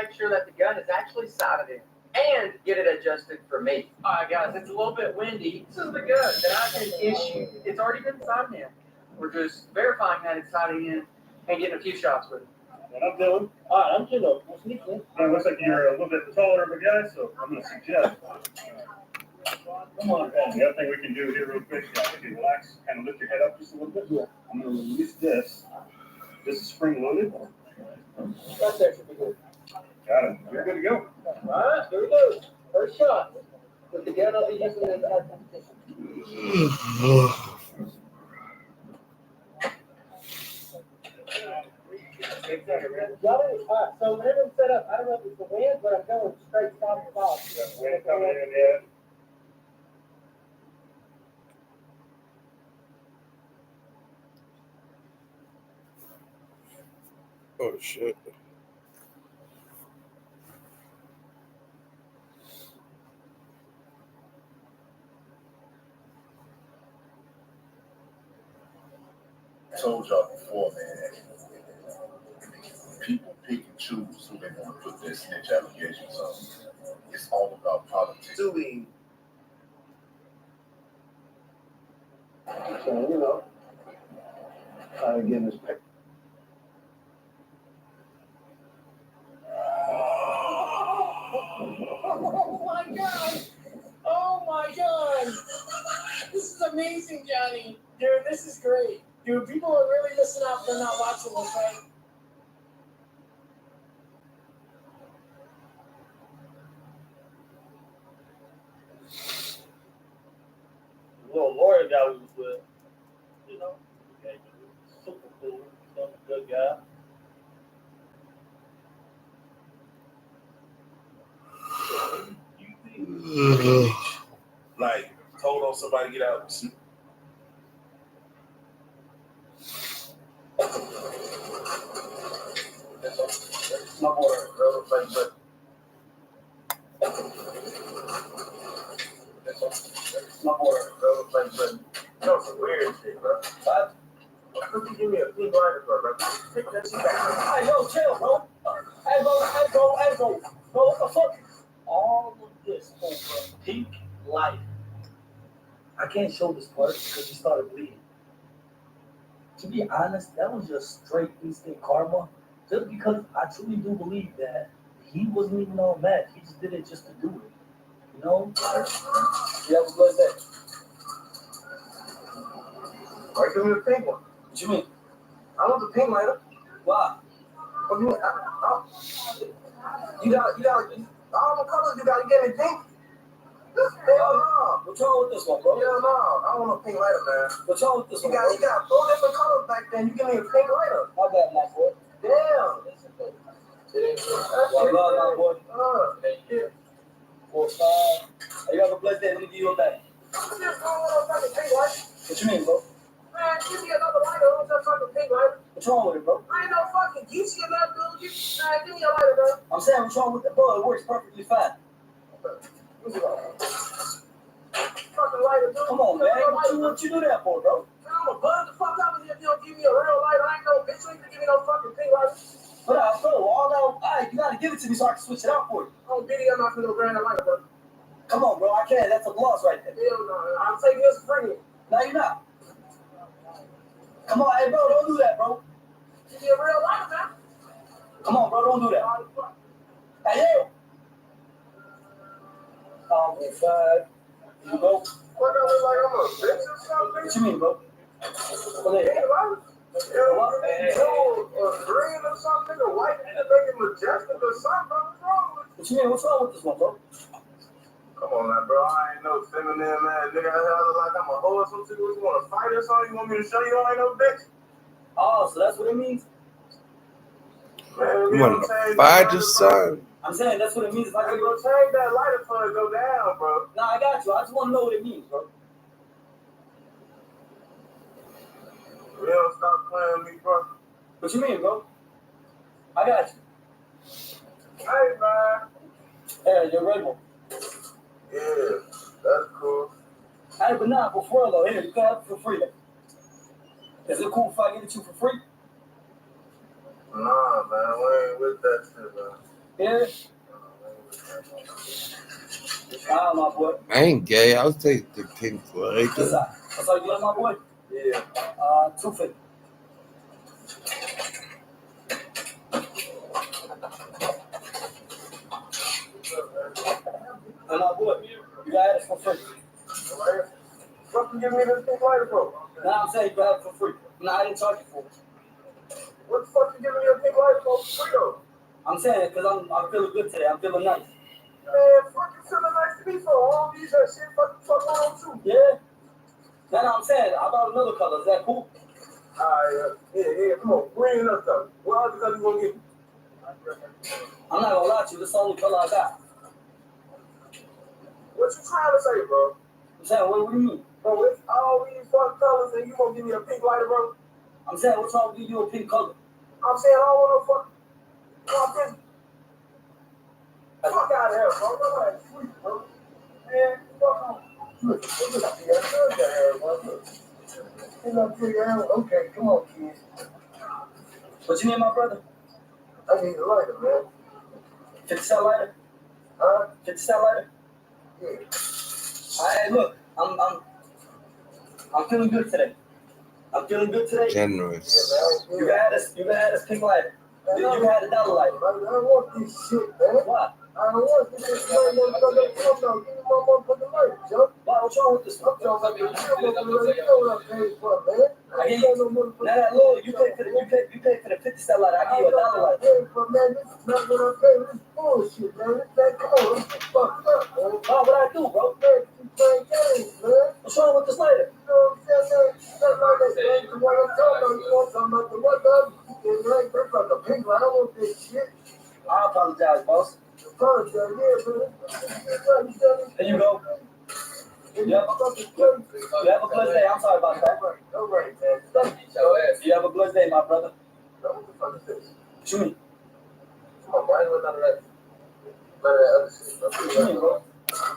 make sure that the gun is actually sighted in and get it adjusted for me. All right, guys, it's a little bit windy. This is the gun that I can issue. It's already been sighted in. We're just verifying that it's sighted in and getting a few shots with it. What I'm doing? All right, I'm Jimbo. What's Nico? It looks like you're a little bit taller of a guy, so I'm going to suggest. Come on, guys. The other thing we can do here real quick, if you relax, kind of lift your head up just a little bit. Yeah. I'm going to release this. This is spring loaded. Right there should be good. Got it. You're good to go. All right, here we go. First shot. With the gun, I'll be using it as competition. Y'all, all right, so whenever I'm set up, I don't know if it's the wind, but I'm going straight top to bottom. Yeah, wind coming in, yeah. Oh shit. I told y'all before, man, people pick and choose who they want to put their snitch allegations on. It's all about politics. Doing. So, you know, again, this pick. Oh my God! Oh my God! This is amazing, Johnny. Dude, this is great. Dude, people are really listening out. They're not watching this, right? The little lawyer guy we was with, you know, okay, super cool, good guy. Like, told on somebody to get out. My boy, bro, but my boy, bro, but You know, some weird shit, bro. but Could you give me a clean lighter, bro? Take that shit back. hey, yo, chill, bro. Hey, bro, what the fuck? All of this over pink light. I can't show this part because he started bleeding. To be honest, that was just straight instant karma. Just because I truly do believe that he wasn't even all mad. He just did it just to do it. You know? Yeah, have a good day. Why give me the pink one? What you mean? I want the pink lighter. Why? What do you want? You got, all the colors you got to give me pink. Hell no. What's wrong with this one, bro? Hell no. I don't want a pink lighter, man. What's wrong with this one, bro? You got 4 different colors back then. You give me a pink lighter. My bad, my boy. Damn. Well, my boy. Shit. 4, 5. Hey, you have a blessed day. Let me give you a bag. I'm just going on a fucking pink lighter. What you mean, bro? Man, give me another lighter. I don't just fucking pink lighter. What's wrong with it, bro? I ain't no fucking geeky or nothing, dude. Man, give me a lighter, bro. I'm saying what's wrong with it, bro? It works perfectly fine. What's it like? Fucking lighter, dude. Come on, man. What you do that for, bro? Man, I'm gonna buzz the fuck out of you if you don't give me a real lighter. I ain't no bitch. You ain't gonna give me no fucking pink lighter. But bro, all right, you gotta give it to me so I can switch it out for you. I'm I'm not gonna grab that lighter, bro. Come on, bro. I can't. That's a gloss right there. Hell no. I'm taking this for free. No, you're not. Come on, hey, bro. Don't do that, bro. Give me a real lighter, man. Come on, bro. Don't do that. Hey, yo. Five. You go. What I look like I'm a bitch or something? What you mean, bro? Well, Hey, there. lighter. Green or something, or white, and make it majestic or something. What's wrong with What you mean? What's wrong with this one, bro? Come on, man, bro. I ain't no feminine, man. Nigga, I look like I'm a hoe or something. What you want to fight or something? You want me to show you I ain't no bitch? Oh, so that's what it means? Man, You want to fight your son? I'm saying that's what it means if I I'm give gonna you. change that lighter for it to go down, bro. Nah, I got you. I just want to know what it means, bro. You don't stop playing with me, bro. What you mean, bro? I got you. Hey, man. Hey, you're Red Bull. Yeah, that's cool. Hey, but nah, before though, here, you can have it for free. Is it cool if I give it to you for free? Nah, man, we ain't with that shit, man. Yeah. Smile, my boy. I ain't gay. I'll take the pink What's lighter. that? That's all you get, my boy? Yeah. 250. And my boy, you got it for free. What you give me this pink lighter for? Now I'm saying you got it for free. No, I didn't charge you for it. What the fuck you giving me a pink lighter for free though? I'm saying it because I'm feeling good today. I'm feeling nice. Man, fuck you feeling nice to me for all these that shit fuck on too. Yeah? Now I'm saying I bought another color. Is that cool? Alright, yeah, come on, bring it up though. What other color you gonna give me? I'm not gonna lie to you. This is the only color I got. What you trying to say, bro? I'm saying, what do you mean? Bro, it's all these fuck colors and you gonna give me a pink lighter, bro? I'm saying, what's wrong with you a pink color? I'm saying I don't want no fuck. Fuck out of here, bro. Nobody sweet, bro. Man, fuck on. Look, I see that good hair, bro. Look. You know, pretty hair. Okay, come on, kids. What you mean, my brother? I need a lighter, man. 50 cent lighter? Huh? 50 cent lighter? Yeah. Hey, look, I'm feeling good today. I'm feeling good today. Generous. Yeah, You can have this pink lighter. You can have the dollar lighter. I don't want this shit, man. What? I don't want this shit. I don't want this shit. Give me my motherfucking lighter, Joe. Why? What's wrong with this? I'm talking about you know what I paid for, man. I ain't got no motherfucking. Now that little, you pay for the 50 cent lighter. I give you a dollar lighter. I paid for, man. This is not what I paid. This is bullshit, man. This ain't cool. This is fucked up, man. Oh, what I do, bro? Man, you playing games, man. What's wrong with this lighter? You know what I'm saying, man? That's like that, man. The one I'm talking about, you know what I'm talking about. The one that is like, that's like a pink light. I don't want this shit. I apologize, boss. Apologize, yeah, man. There you go. You have a blessed day. I'm sorry about that. All right, man. You have a blessed day, my brother. What the fuck is this? What you mean? Come on, why ain't none of that? None of that other shit. What you mean, bro?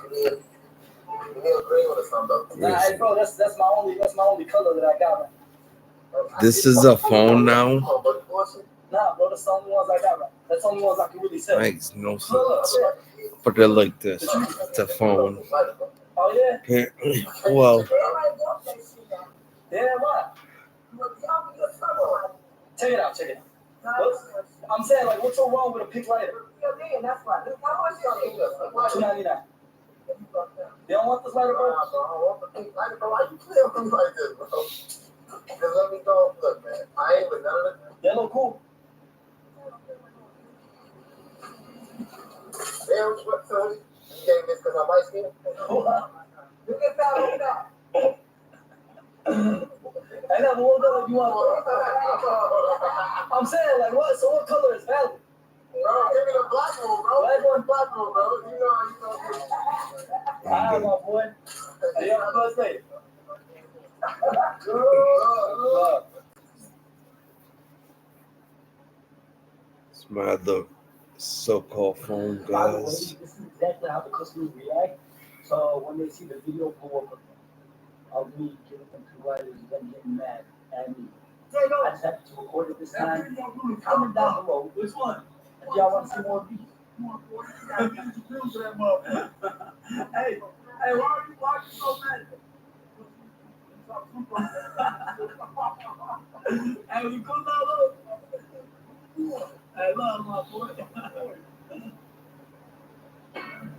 You need a green one or something, though. Nah, hey, bro, that's my only color that I got. This is a phone now. Nah, bro, that's the only ones I got. Right? That's the only ones I can really sell. Makes no Look, sense. look. Put it like this. It's a phone. Oh yeah. Apparently. Well, Yeah, what? Check it out. I'm saying, like, what's so wrong with a pink lighter? $2.99. You don't want this lighter, bro? Why you play with me like this, bro? Just let me go. Look, man, I ain't with none of it. Yellow cool. Damn, what, Tony? You gave this because I'm light skinned? You get that on that. I got more color you want. I'm saying, like, what? So what color is valid? Bro, give me the black one, bro. Black one, bro. You know how you know. All right, my boy. Hey, have a blessed day. it's my other so-called phone, By the way, guys. this is exactly how the customers react. So when they see the video go up of me giving them two lighters and them getting mad at me, I just have to record it this time. Comment down below which one. If y'all want to see more of these. Hey, why are you so mad? Hey, you come down low. Hey, love my boy.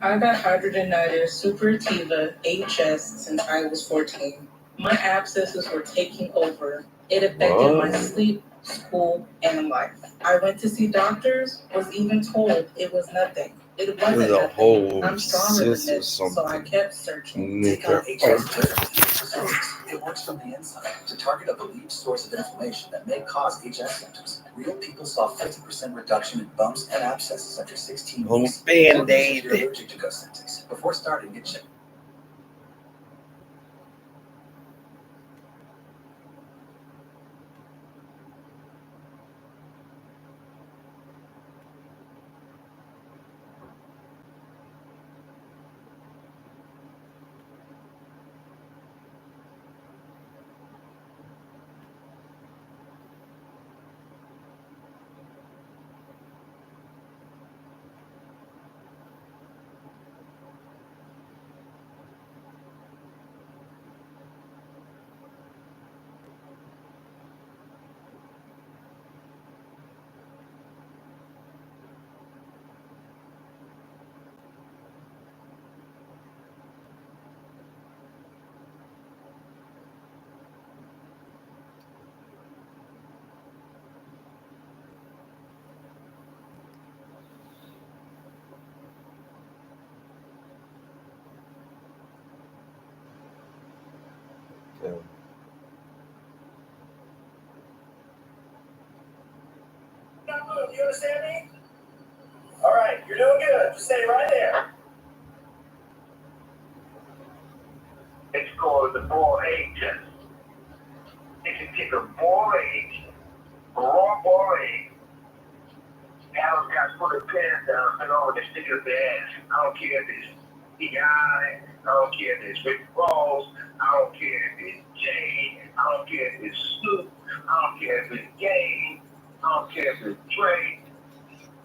I got hidradenitis suppurativa HS since I was 14. My abscesses were taking over. It affected my sleep, school, and life. I went to see doctors, was even told it was nothing. It wasn't There's a nothing. whole I'm stronger than cyst or this, so I something. kept searching. Nigga. It works from the inside to target a believed source of inflammation that may cause HS symptoms. Real people saw 50% reduction in bumps and abscesses after 16 Oh, weeks. Band-Aid. If you're allergic to Cosentyx, before starting, get checked. move. You understand me? All right, you're doing good. Just stay right there. It's called the ball agent. If you take a ball age, a raw ball age, Al's got to put her pants down and over the stick of the ass. I don't care if it's PI, I don't care if it's Rick Ross, I don't care if it's Jay, I don't care if it's Snoop, I don't care if it's Game, I don't care if it's Dre.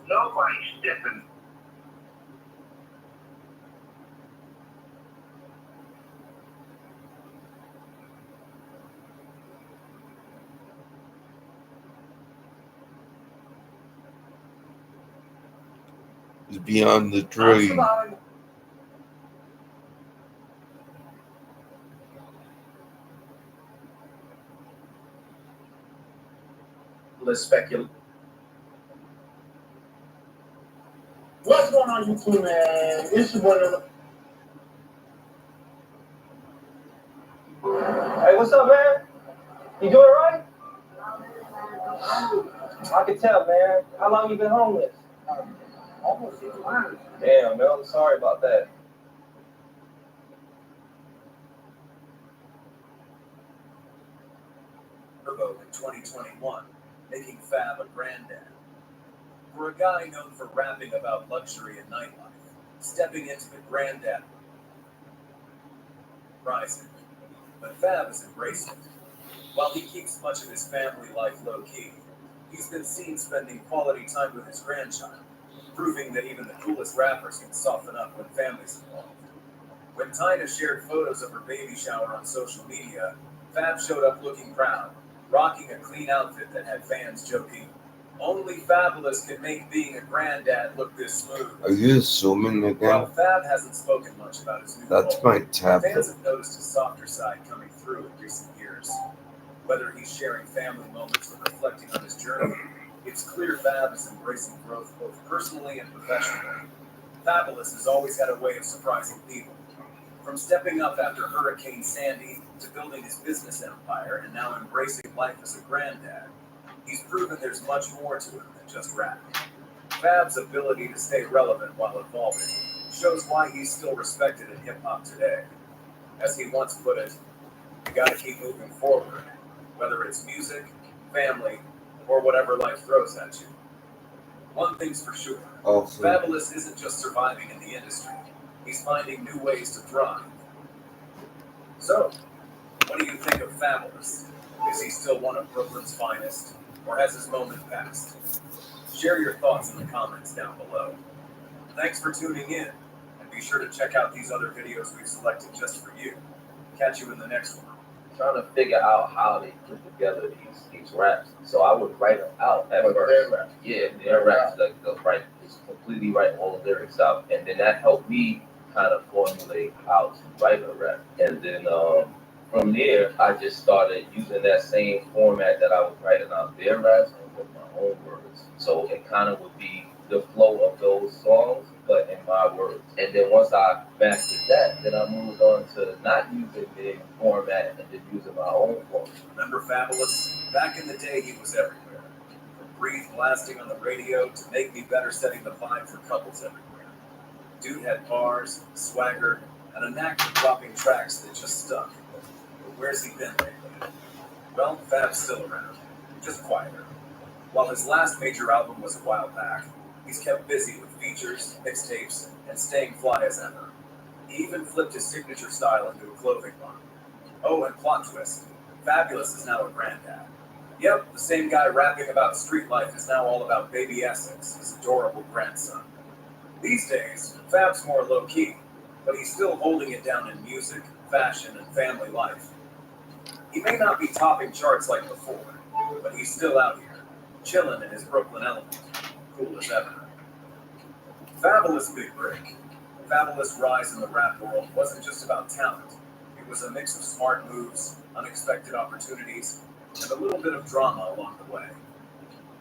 Nobody's stepping. It's beyond the I'm dream. surviving. Let's speculate. What's going on, YouTube, man? It's your boy. Hey, what's up, man? You doing right? I can tell, man. How long you been homeless? Almost 6 months. Damn, man. I'm sorry about that. Turbo in 2021, making Fab a granddad. For a guy known for rapping about luxury and nightlife, stepping into the granddad rising. But Fab has embraced it. While he keeps much of his family life low-key, he's been seen spending quality time with his grandchild, proving that even the coolest rappers can soften up when family's involved. When Tyna shared photos of her baby shower on social media, Fab showed up looking proud, rocking a clean outfit that had fans joking, "Only Fabulous can make being a granddad look this smooth." Are you zooming While again? Fab hasn't spoken much about his new That's role, my tablet. fans have noticed his softer side coming through in recent years. Whether he's sharing family moments or reflecting on his journey, it's clear Fab is embracing growth both personally and professionally. Fabulous has always had a way of surprising people. From stepping up after Hurricane Sandy to building his business empire and now embracing life as a granddad, he's proven there's much more to him than just rapping. Fab's ability to stay relevant while evolving shows why he's still respected in hip-hop today. As he once put it, you gotta keep moving forward, whether it's music, family, or whatever life throws at you. One thing's for sure, Also, Fabulous isn't just surviving in the industry, he's finding new ways to thrive. So, what do you think of Fabulous? Is he still one of Brooklyn's finest, or has his moment passed? Share your thoughts in the comments down below. Thanks for tuning in, and be sure to check out these other videos we've selected just for you. Catch you in the next one. Trying to figure out how they put together these raps. So I would write them out at But first. their raps. Yeah, their raps, like they'll write, just completely write all the lyrics out. And then that helped me kind of formulate how to write a rap. And then from there, I just started using that same format that I was writing out their raps and with my own words. So it kind of would be the flow of those songs, but in my words. And then once I mastered that, then I moved on to not using their format and just using my own format. Remember Fabulous? Back in the day, he was everywhere. From Breathe blasting on the radio to Make Me Better setting the vibe for couples everywhere. Dude had bars, swagger, and a knack for dropping tracks that just stuck. But where's he been lately? Well, Fab's still around, just quieter. While his last major album was a while back, he's kept busy with features, mixtapes, and staying fly as ever. He even flipped his signature style into a clothing line. Oh, and plot twist, Fabulous is now a granddad. Yep, the same guy rapping about street life is now all about baby Essex, his adorable grandson. These days, Fab's more low-key, but he's still holding it down in music, fashion, and family life. He may not be topping charts like before, but he's still out here, chilling in his Brooklyn element, cool as ever. Fabulous big break. Fabulous rise in the rap world wasn't just about talent. It was a mix of smart moves, unexpected opportunities, and a little bit of drama along the way.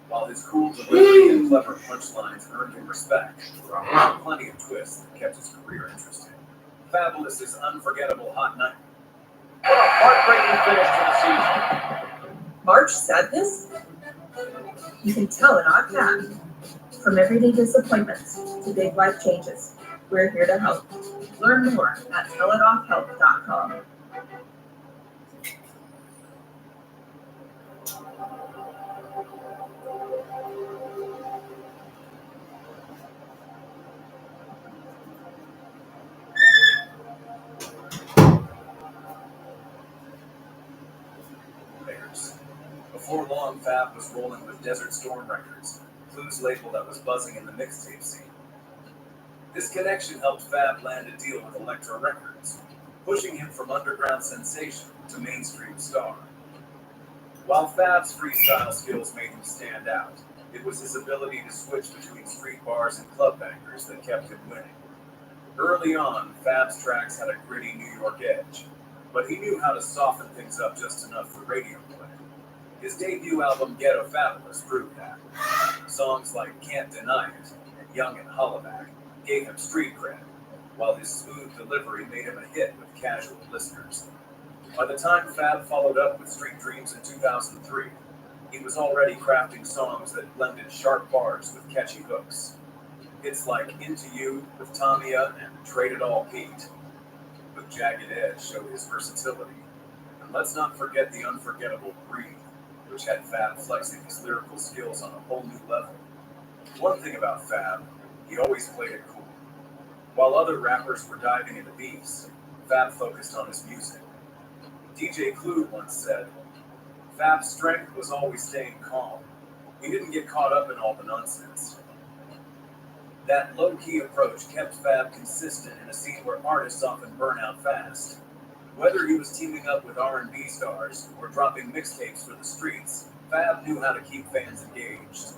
While his cool delivery and clever punchlines earned him respect, there were plenty of twists that kept his career interesting. Fabulous' unforgettable hot night. What a heartbreaking finish to the season. March Sadness? You can tell in our path. From everyday disappointments to big life changes, we're here to help. Learn more at telitoffhelp.com. Before long, Fab was rolling with Desert Storm Records, Clue's label that was buzzing in the mixtape scene. This connection helped Fab land a deal with Elektra Records, pushing him from underground sensation to mainstream star. While Fab's freestyle skills made him stand out, it was his ability to switch between street bars and club bangers that kept him winning. Early on, Fab's tracks had a gritty New York edge, but he knew how to soften things up just enough for radio play. His debut album, Ghetto Fabulous, proved that. Songs like Can't Deny It and Young and Hollaback gave him street cred, while his smooth delivery made him a hit with casual listeners. By the time Fab followed up with Street Dreams in 2003, he was already crafting songs that blended sharp bars with catchy hooks. Hits like Into You with Tamia and Trade It All Pete with Jagged Edge showed his versatility. And let's not forget the unforgettable Breathe, which had Fab flexing his lyrical skills on a whole new level. One thing about Fab, he always played it cool. While other rappers were diving into beefs, Fab focused on his music. DJ Clue once said, Fab's strength was always staying calm. He didn't get caught up in all the nonsense. That low-key approach kept Fab consistent in a scene where artists often burn out fast. Whether he was teaming up with R&B stars or dropping mixtapes for the streets, Fab knew how to keep fans engaged.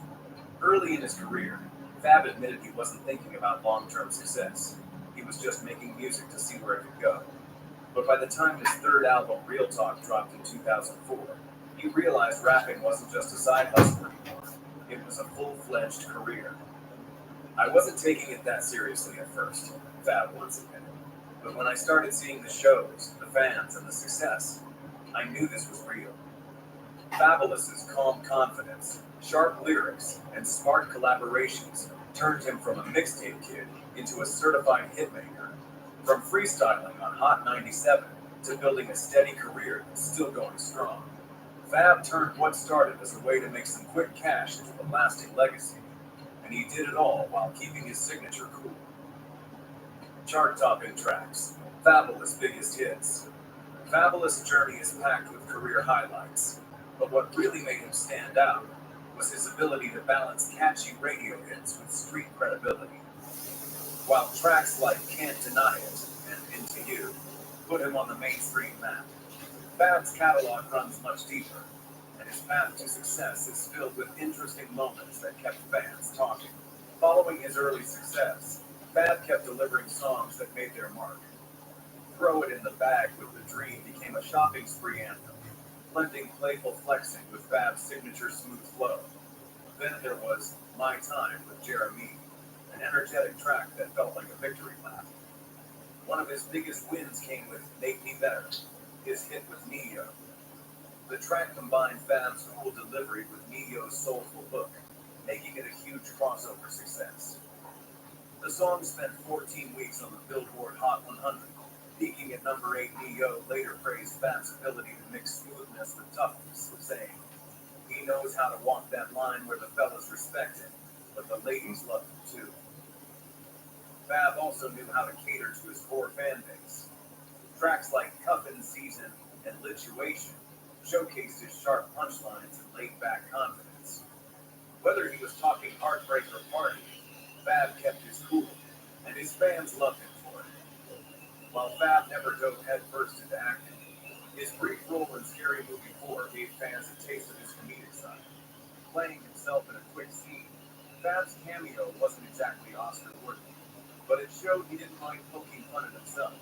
Early in his career, Fab admitted he wasn't thinking about long-term success. He was just making music to see where it could go. But by the time his third album, Real Talk, dropped in 2004, he realized rapping wasn't just a side hustle anymore. It was a full-fledged career. I wasn't taking it that seriously at first, Fab once admitted. But when I started seeing the shows, the fans, and the success, I knew this was real. Fabulous's calm confidence, sharp lyrics, and smart collaborations turned him from a mixtape kid into a certified hitmaker. From freestyling on Hot 97 to building a steady career that's still going strong, Fab turned what started as a way to make some quick cash into a lasting legacy. And he did it all while keeping his signature cool. Chart-topping tracks, Fabulous biggest hits. Fabulous' journey is packed with career highlights, but what really made him stand out was his ability to balance catchy radio hits with street credibility. While tracks like Can't Deny It and Into You put him on the mainstream map, Fab's catalog runs much deeper, and his path to success is filled with interesting moments that kept fans talking. Following his early success, Fab kept delivering songs that made their mark. Throw It in the Bag with The Dream became a shopping spree anthem, blending playful flexing with Fab's signature smooth flow. Then there was My Time with Jeremy, an energetic track that felt like a victory lap. One of his biggest wins came with Make Me Better, his hit with Ne-Yo. The track combined Fab's cool delivery with Ne-Yo's soulful hook, making it a huge crossover success. The song spent 14 weeks on the Billboard Hot 100, peaking at number 8. Ne-Yo later praised Fab's ability to mix smoothness with toughness, saying, he knows how to walk that line where the fellas respect him, but the ladies love him too. Fab also knew how to cater to his core fan base. Tracks like Cuffin' Season and Lituation showcased his sharp punchlines and laid-back confidence. Whether he was talking heartbreak or party, Fab kept his cool, and his fans loved him for it. While Fab never dove headfirst into acting, his brief role in Scary Movie 4 gave fans a taste of his comedic side. Playing himself in a quick scene, Fab's cameo wasn't exactly Oscar-worthy, but it showed he didn't mind poking fun at himself.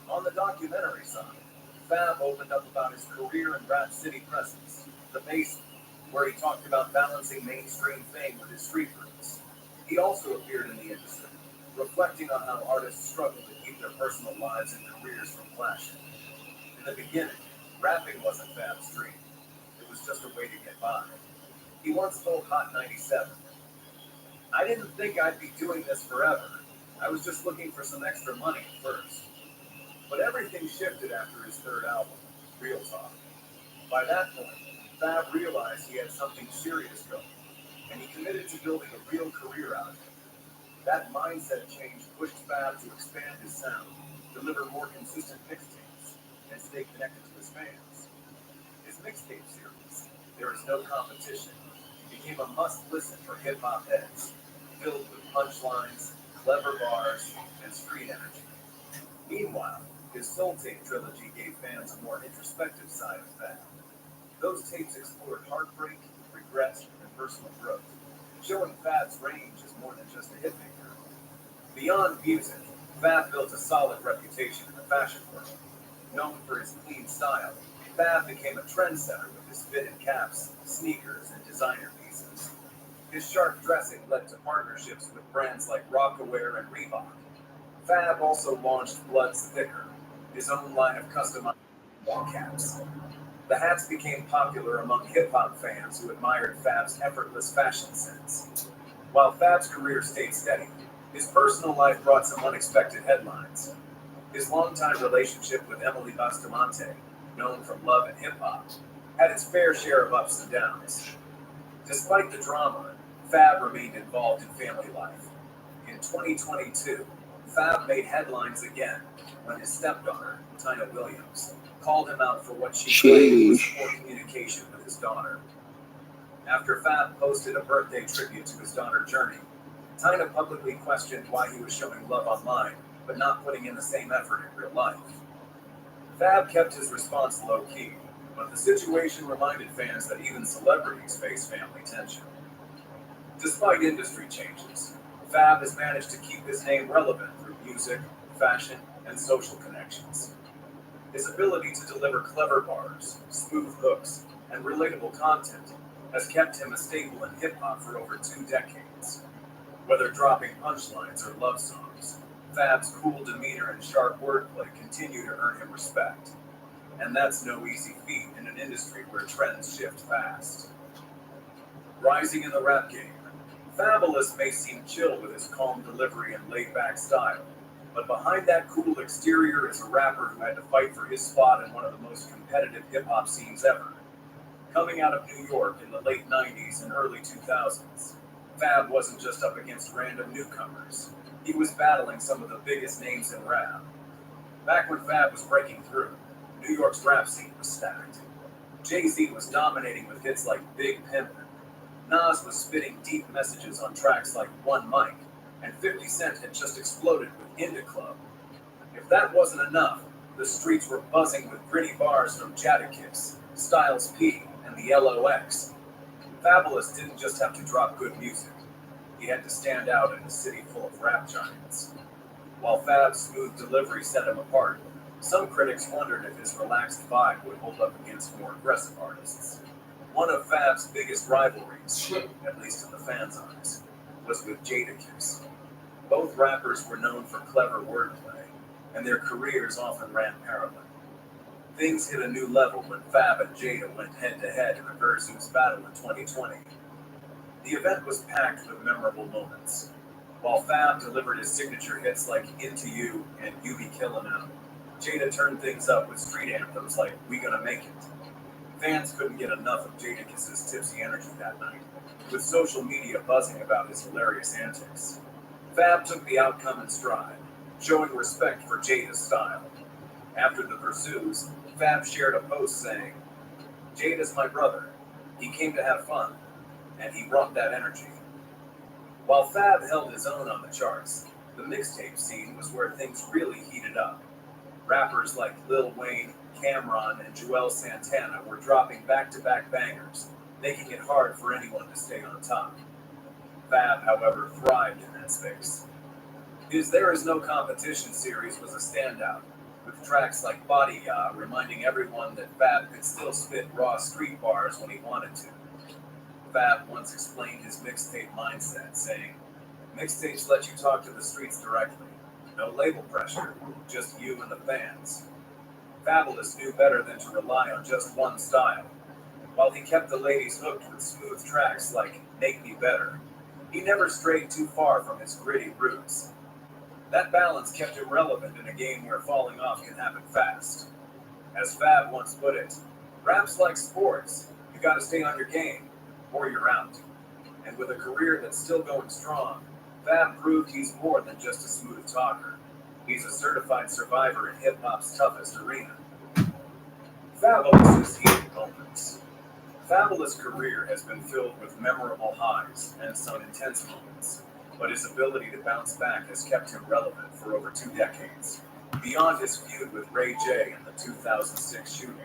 On the documentary side, Fab opened up about his career in Rap City presence, The Basement, where he talked about balancing mainstream fame with his street roots. He also appeared in the industry, reflecting on how artists struggle to keep their personal lives and careers from clashing. In the beginning, rapping wasn't Fab's dream. It was just a way to get by. He once told Hot 97, "I didn't think I'd be doing this forever. I was just looking for some extra money at first." But everything shifted after his third album, Real Talk. By that point, Fab realized he had something serious going, and he committed to building a real career out of it. That mindset change pushed Fab to expand his sound, deliver more consistent mixtapes, and stay connected to his fans. His mixtape series, There Is No Competition, became a must-listen for hip-hop heads, filled with punchlines, clever bars, and street energy. Meanwhile, his Soul Tape trilogy gave fans a more introspective side of Fab. Those tapes explored heartbreak, regret, and personal growth, showing Fab's range as more than just a hitmaker. Beyond music, Fab built a solid reputation in the fashion world. Known for his clean style, Fab became a trendsetter with his fitted caps, sneakers, and designer pieces. His sharp dressing led to partnerships with brands like Rocawear and Reebok. Fab also launched Blood's Thicker, his own line of customized wall caps. The hats became popular among hip-hop fans who admired Fab's effortless fashion sense. While Fab's career stayed steady, his personal life brought some unexpected headlines. His longtime relationship with Emily Bustamante, known from Love and Hip Hop, had its fair share of ups and downs. Despite the drama, Fab remained involved in family life. In 2022, Fab made headlines again when his stepdaughter, Tina Williams, called him out for what she claimed was poor communication with his daughter. After Fab posted a birthday tribute to his daughter Journey, Tina publicly questioned why he was showing love online, but not putting in the same effort in real life. Fab kept his response low-key, but the situation reminded fans that even celebrities face family tension. Despite industry changes, Fab has managed to keep his name relevant through music, fashion, and social connections. His ability to deliver clever bars, smooth hooks, and relatable content has kept him a staple in hip-hop for over 2 decades. Whether dropping punchlines or love songs, Fab's cool demeanor and sharp wordplay continue to earn him respect. And that's no easy feat in an industry where trends shift fast. Rising in the rap game, Fabulous may seem chill with his calm delivery and laid-back style, but behind that cool exterior is a rapper who had to fight for his spot in one of the most competitive hip-hop scenes ever. Coming out of New York in the late 90s and early 2000s, Fab wasn't just up against random newcomers. He was battling some of the biggest names in rap. Back when Fab was breaking through, New York's rap scene was stacked. Jay-Z was dominating with hits like Big Pimpin'. Nas was spitting deep messages on tracks like One Mic, and 50 Cent had just exploded with Inda Club. If that wasn't enough, the streets were buzzing with gritty bars from Jadakiss, Styles P, and the LOX. Fabulous didn't just have to drop good music. He had to stand out in a city full of rap giants. While Fab's smooth delivery set him apart, some critics wondered if his relaxed vibe would hold up against more aggressive artists. One of Fab's biggest rivalries, at least in the fans' eyes, was with Jadakiss. Both rappers were known for clever wordplay, and their careers often ran parallel. Things hit a new level when Fab and Jada went head-to-head in a Versus battle in 2020. The event was packed with memorable moments. While Fab delivered his signature hits like Into You and You Be Killin' Out, Jada turned things up with street anthems like We Gonna Make It. Fans couldn't get enough of Jadakiss's tipsy energy that night, with social media buzzing about his hilarious antics. Fab took the outcome in stride, showing respect for Jada's style. After the Versus, Fab shared a post saying, "Jada's my brother. He came to have fun, and he brought that energy." While Fab held his own on the charts, the mixtape scene was where things really heated up. Rappers like Lil Wayne, Cameron, and Joel Santana were dropping back-to-back bangers, making it hard for anyone to stay on top. Fab, however, thrived in that space. His There Is No Competition series was a standout, with tracks like Body Ya reminding everyone that Fab could still spit raw street bars when he wanted to. Fab once explained his mixtape mindset, saying, "Mixtapes let you talk to the streets directly. No label pressure, just you and the fans." Fabulous knew better than to rely on just one style. While he kept the ladies hooked with smooth tracks like Make Me Better, he never strayed too far from his gritty roots. That balance kept him relevant in a game where falling off can happen fast. As Fab once put it, rap's like sports. You gotta stay on your game, or you're out. And with a career that's still going strong, Fab proved he's more than just a smooth talker. He's a certified survivor in hip-hop's toughest arena. Fabulous's heated moments. Fabulous career has been filled with memorable highs and some intense moments, but his ability to bounce back has kept him relevant for over 2 decades. Beyond his feud with Ray J in the 2006 shooting,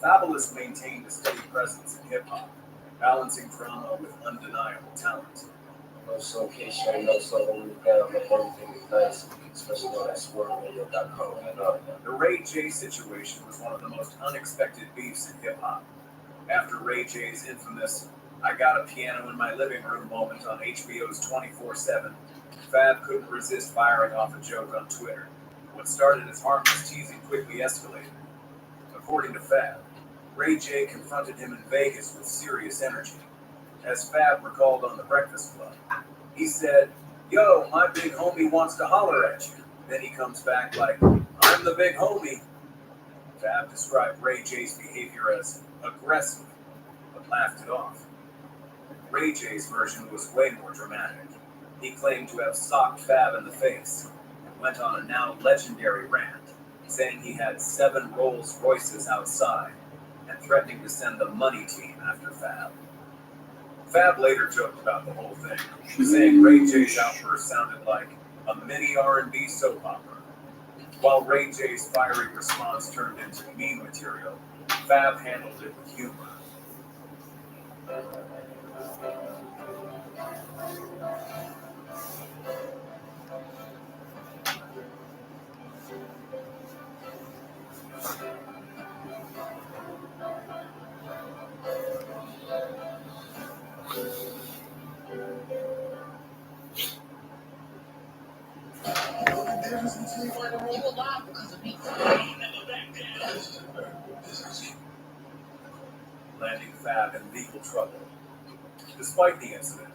Fabulous maintained a steady presence in hip-hop, balancing drama with undeniable talent. So in case you don't know, so when we found that everything is nice, especially on that SwerveRadio.com. The Ray J situation was one of the most unexpected beefs in hip-hop. After Ray J's infamous "I got a piano in my living room" moment on HBO's 24/7, Fab couldn't resist firing off a joke on Twitter. What started as harmless teasing quickly escalated. According to Fab, Ray J confronted him in Vegas with serious energy. As Fab recalled on The Breakfast Club, he said, "Yo, my big homie wants to holler at you." Then he comes back like, "I'm the big homie." Fab described Ray J's behavior as aggressive, but laughed it off. Ray J's version was way more dramatic. He claimed to have socked Fab in the face and went on a now legendary rant, saying he had 7 Rolls Royces outside and threatening to send the money team after Fab. Fab later joked about the whole thing, saying Ray J's outburst sounded like a mini R&B soap opera. While Ray J's fiery response turned into meme material, Fab handled it with humor. Landing Fab in legal trouble. Despite the incident,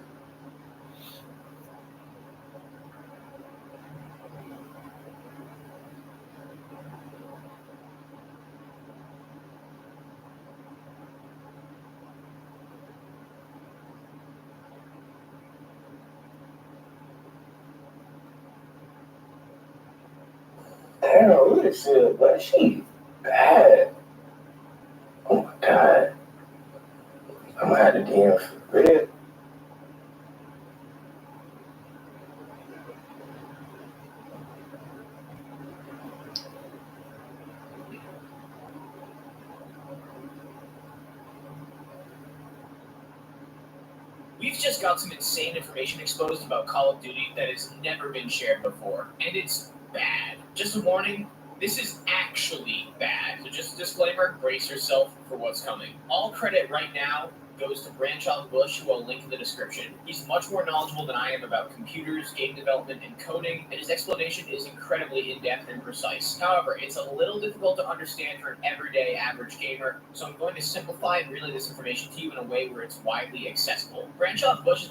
Damn, look at shit, but she bad. Oh my god. I'm gonna have to DM for real. We've just got some insane information exposed about Call of Duty that has never been shared before, and it's bad. Just a warning, this is actually bad. So just a disclaimer, brace yourself for what's coming. All credit right now goes to Branchoff Bush, who I'll link in the description. He's much more knowledgeable than I am about computers, game development, and coding, and his explanation is incredibly in-depth and precise. However, it's a little difficult to understand for an everyday average gamer, so I'm going to simplify and relay this information to you in a way where it's widely accessible. Branchoff Bush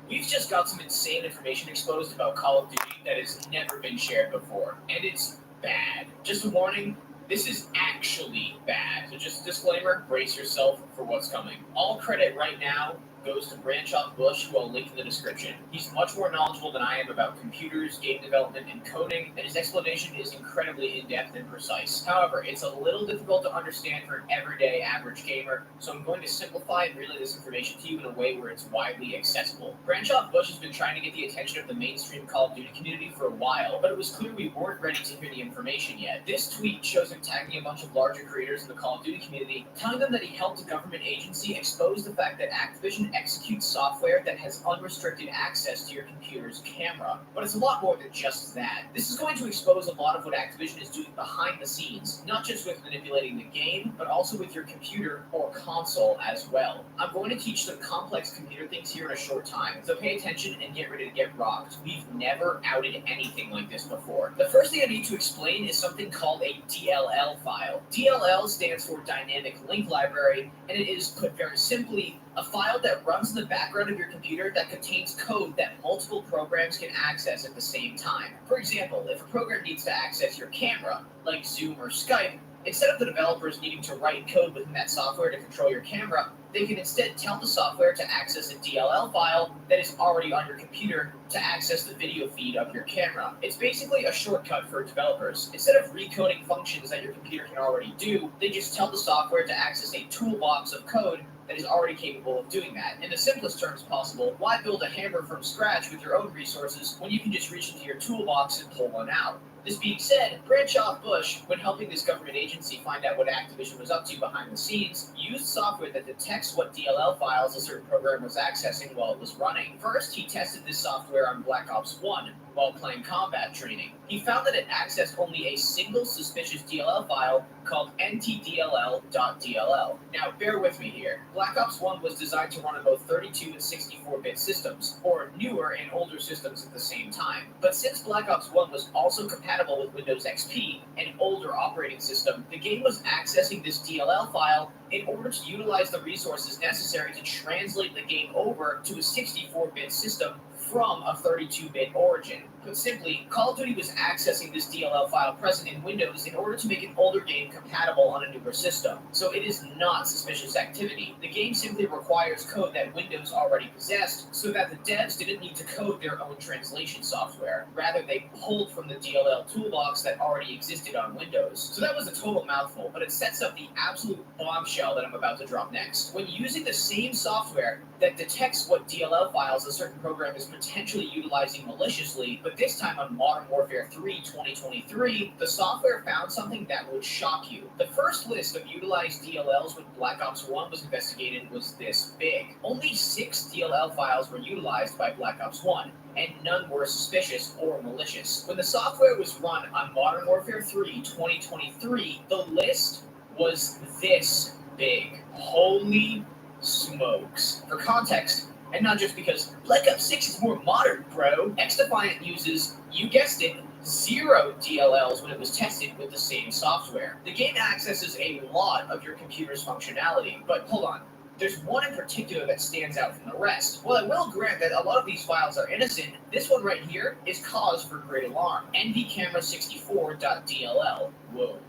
We've just got some insane information exposed about Call of Duty that has never been shared before, and it's bad. Just a warning, this is actually bad. So just a disclaimer, brace yourself for what's coming. All credit right now goes to Branchoff Bush, who I'll link in the description. He's much more knowledgeable than I am about computers, game development, and coding, and his explanation is incredibly in-depth and precise. However, it's a little difficult to understand for an everyday average gamer, so I'm going to simplify and relay this information to you in a way where it's widely accessible. Branchoff Bush has been trying to get the attention of the mainstream Call of Duty community for a while, but it was clear we weren't ready to hear the information yet. This tweet shows him tagging a bunch of larger creators in the Call of Duty community, telling them that he helped a government agency expose the fact that Activision execute software that has unrestricted access to your computer's camera. But it's a lot more than just that. This is going to expose a lot of what Activision is doing behind the scenes, not just with manipulating the game, but also with your computer or console as well. I'm going to teach some complex computer things here in a short time, so pay attention and get ready to get rocked. We've never outed anything like this before. The first thing I need to explain is something called a DLL file. DLL stands for Dynamic Link Library, and it is, put very simply, a file that runs in the background of your computer that contains code that multiple programs can access at the same time. For example, if a program needs to access your camera, like Zoom or Skype, instead of the developers needing to write code within that software to control your camera, they can instead tell the software to access a DLL file that is already on your computer to access the video feed of your camera. It's basically a shortcut for developers. Instead of recoding functions that your computer can already do, they just tell the software to access a toolbox of code that is already capable of doing that. In the simplest terms possible, why build a hammer from scratch with your own resources when you can just reach into your toolbox and pull one out? This being said, Branchoff Bush, when helping this government agency find out what Activision was up to behind the scenes, used software that detects what DLL files a certain program was accessing while it was running. First, he tested this software on Black Ops 1 while playing combat training. He found that it accessed only a single suspicious DLL file called ntdll.dll. Now, bear with me here. Black Ops 1 was designed to run on both 32 and 64-bit systems, or newer and older systems at the same time. But since Black Ops 1 was also compatible with Windows XP, an older operating system, the game was accessing this DLL file in order to utilize the resources necessary to translate the game over to a 64-bit system from a 32-bit origin. Put simply, Call of Duty was accessing this DLL file present in Windows in order to make an older game compatible on a newer system. So it is not suspicious activity. The game simply requires code that Windows already possessed, so that the devs didn't need to code their own translation software. Rather, they pulled from the DLL toolbox that already existed on Windows. So that was a total mouthful, but it sets up the absolute bombshell that I'm about to drop next. When using the same software that detects what DLL files a certain program is potentially utilizing maliciously, but this time on Modern Warfare 3 2023, the software found something that would shock you. The first list of utilized DLLs when Black Ops 1 was investigated was this big. Only 6 DLL files were utilized by Black Ops 1, and none were suspicious or malicious. When the software was run on Modern Warfare 3 2023, the list was this big. Holy smokes. For context, and not just because Black Ops 6 is more modern, bro, XDefiant uses, you guessed it, 0 DLLs when it was tested with the same software. The game accesses a lot of your computer's functionality, but hold on. There's one in particular that stands out from the rest. While I will grant that a lot of these files are innocent, this one right here is cause for great alarm. nvcamera64.dll. Whoa.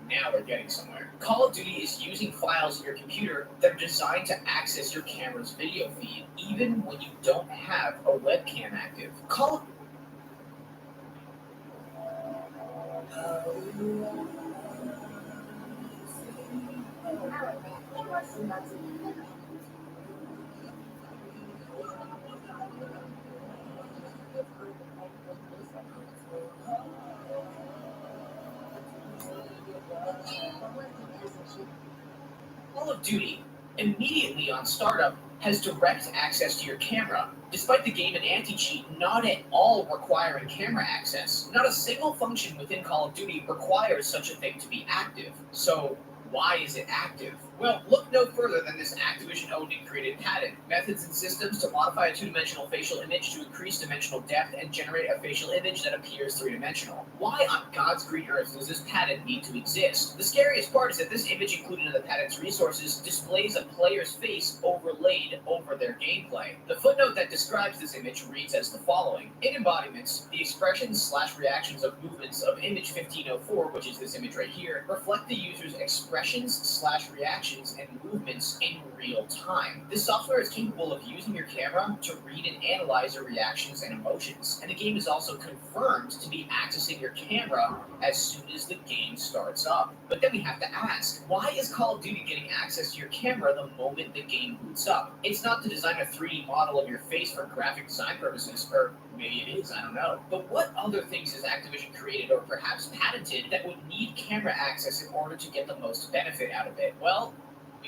Now we're getting somewhere. Call of Duty is using files in your computer that are designed to access your camera's video feed, even when you don't have a webcam active. Call of Duty, immediately on startup, has direct access to your camera, despite the game and anti-cheat not at all requiring camera access. Not a single function within Call of Duty requires such a thing to be active. So why is it active? Well, look no further than this Activision-owned and created patent. Methods and systems to modify a two-dimensional facial image to increase dimensional depth and generate a facial image that appears three-dimensional. Why on God's green earth does this patent need to exist? The scariest part is that this image included in the patent's resources displays a player's face overlaid over their gameplay. The footnote that describes this image reads as the following. In embodiments, the expressions/reactions of movements of image 1504, which is this image right here, reflect the user's expressions/reactions and movements in real time. This software is capable of using your camera to read and analyze your reactions and emotions, and the game is also confirmed to be accessing your camera as soon as the game starts up. But then we have to ask, why is Call of Duty getting access to your camera the moment the game boots up? It's not to design a 3D model of your face for graphic design purposes, or maybe it is, I don't know. But what other things has Activision created or perhaps patented that would need camera access in order to get the most benefit out of it? Well,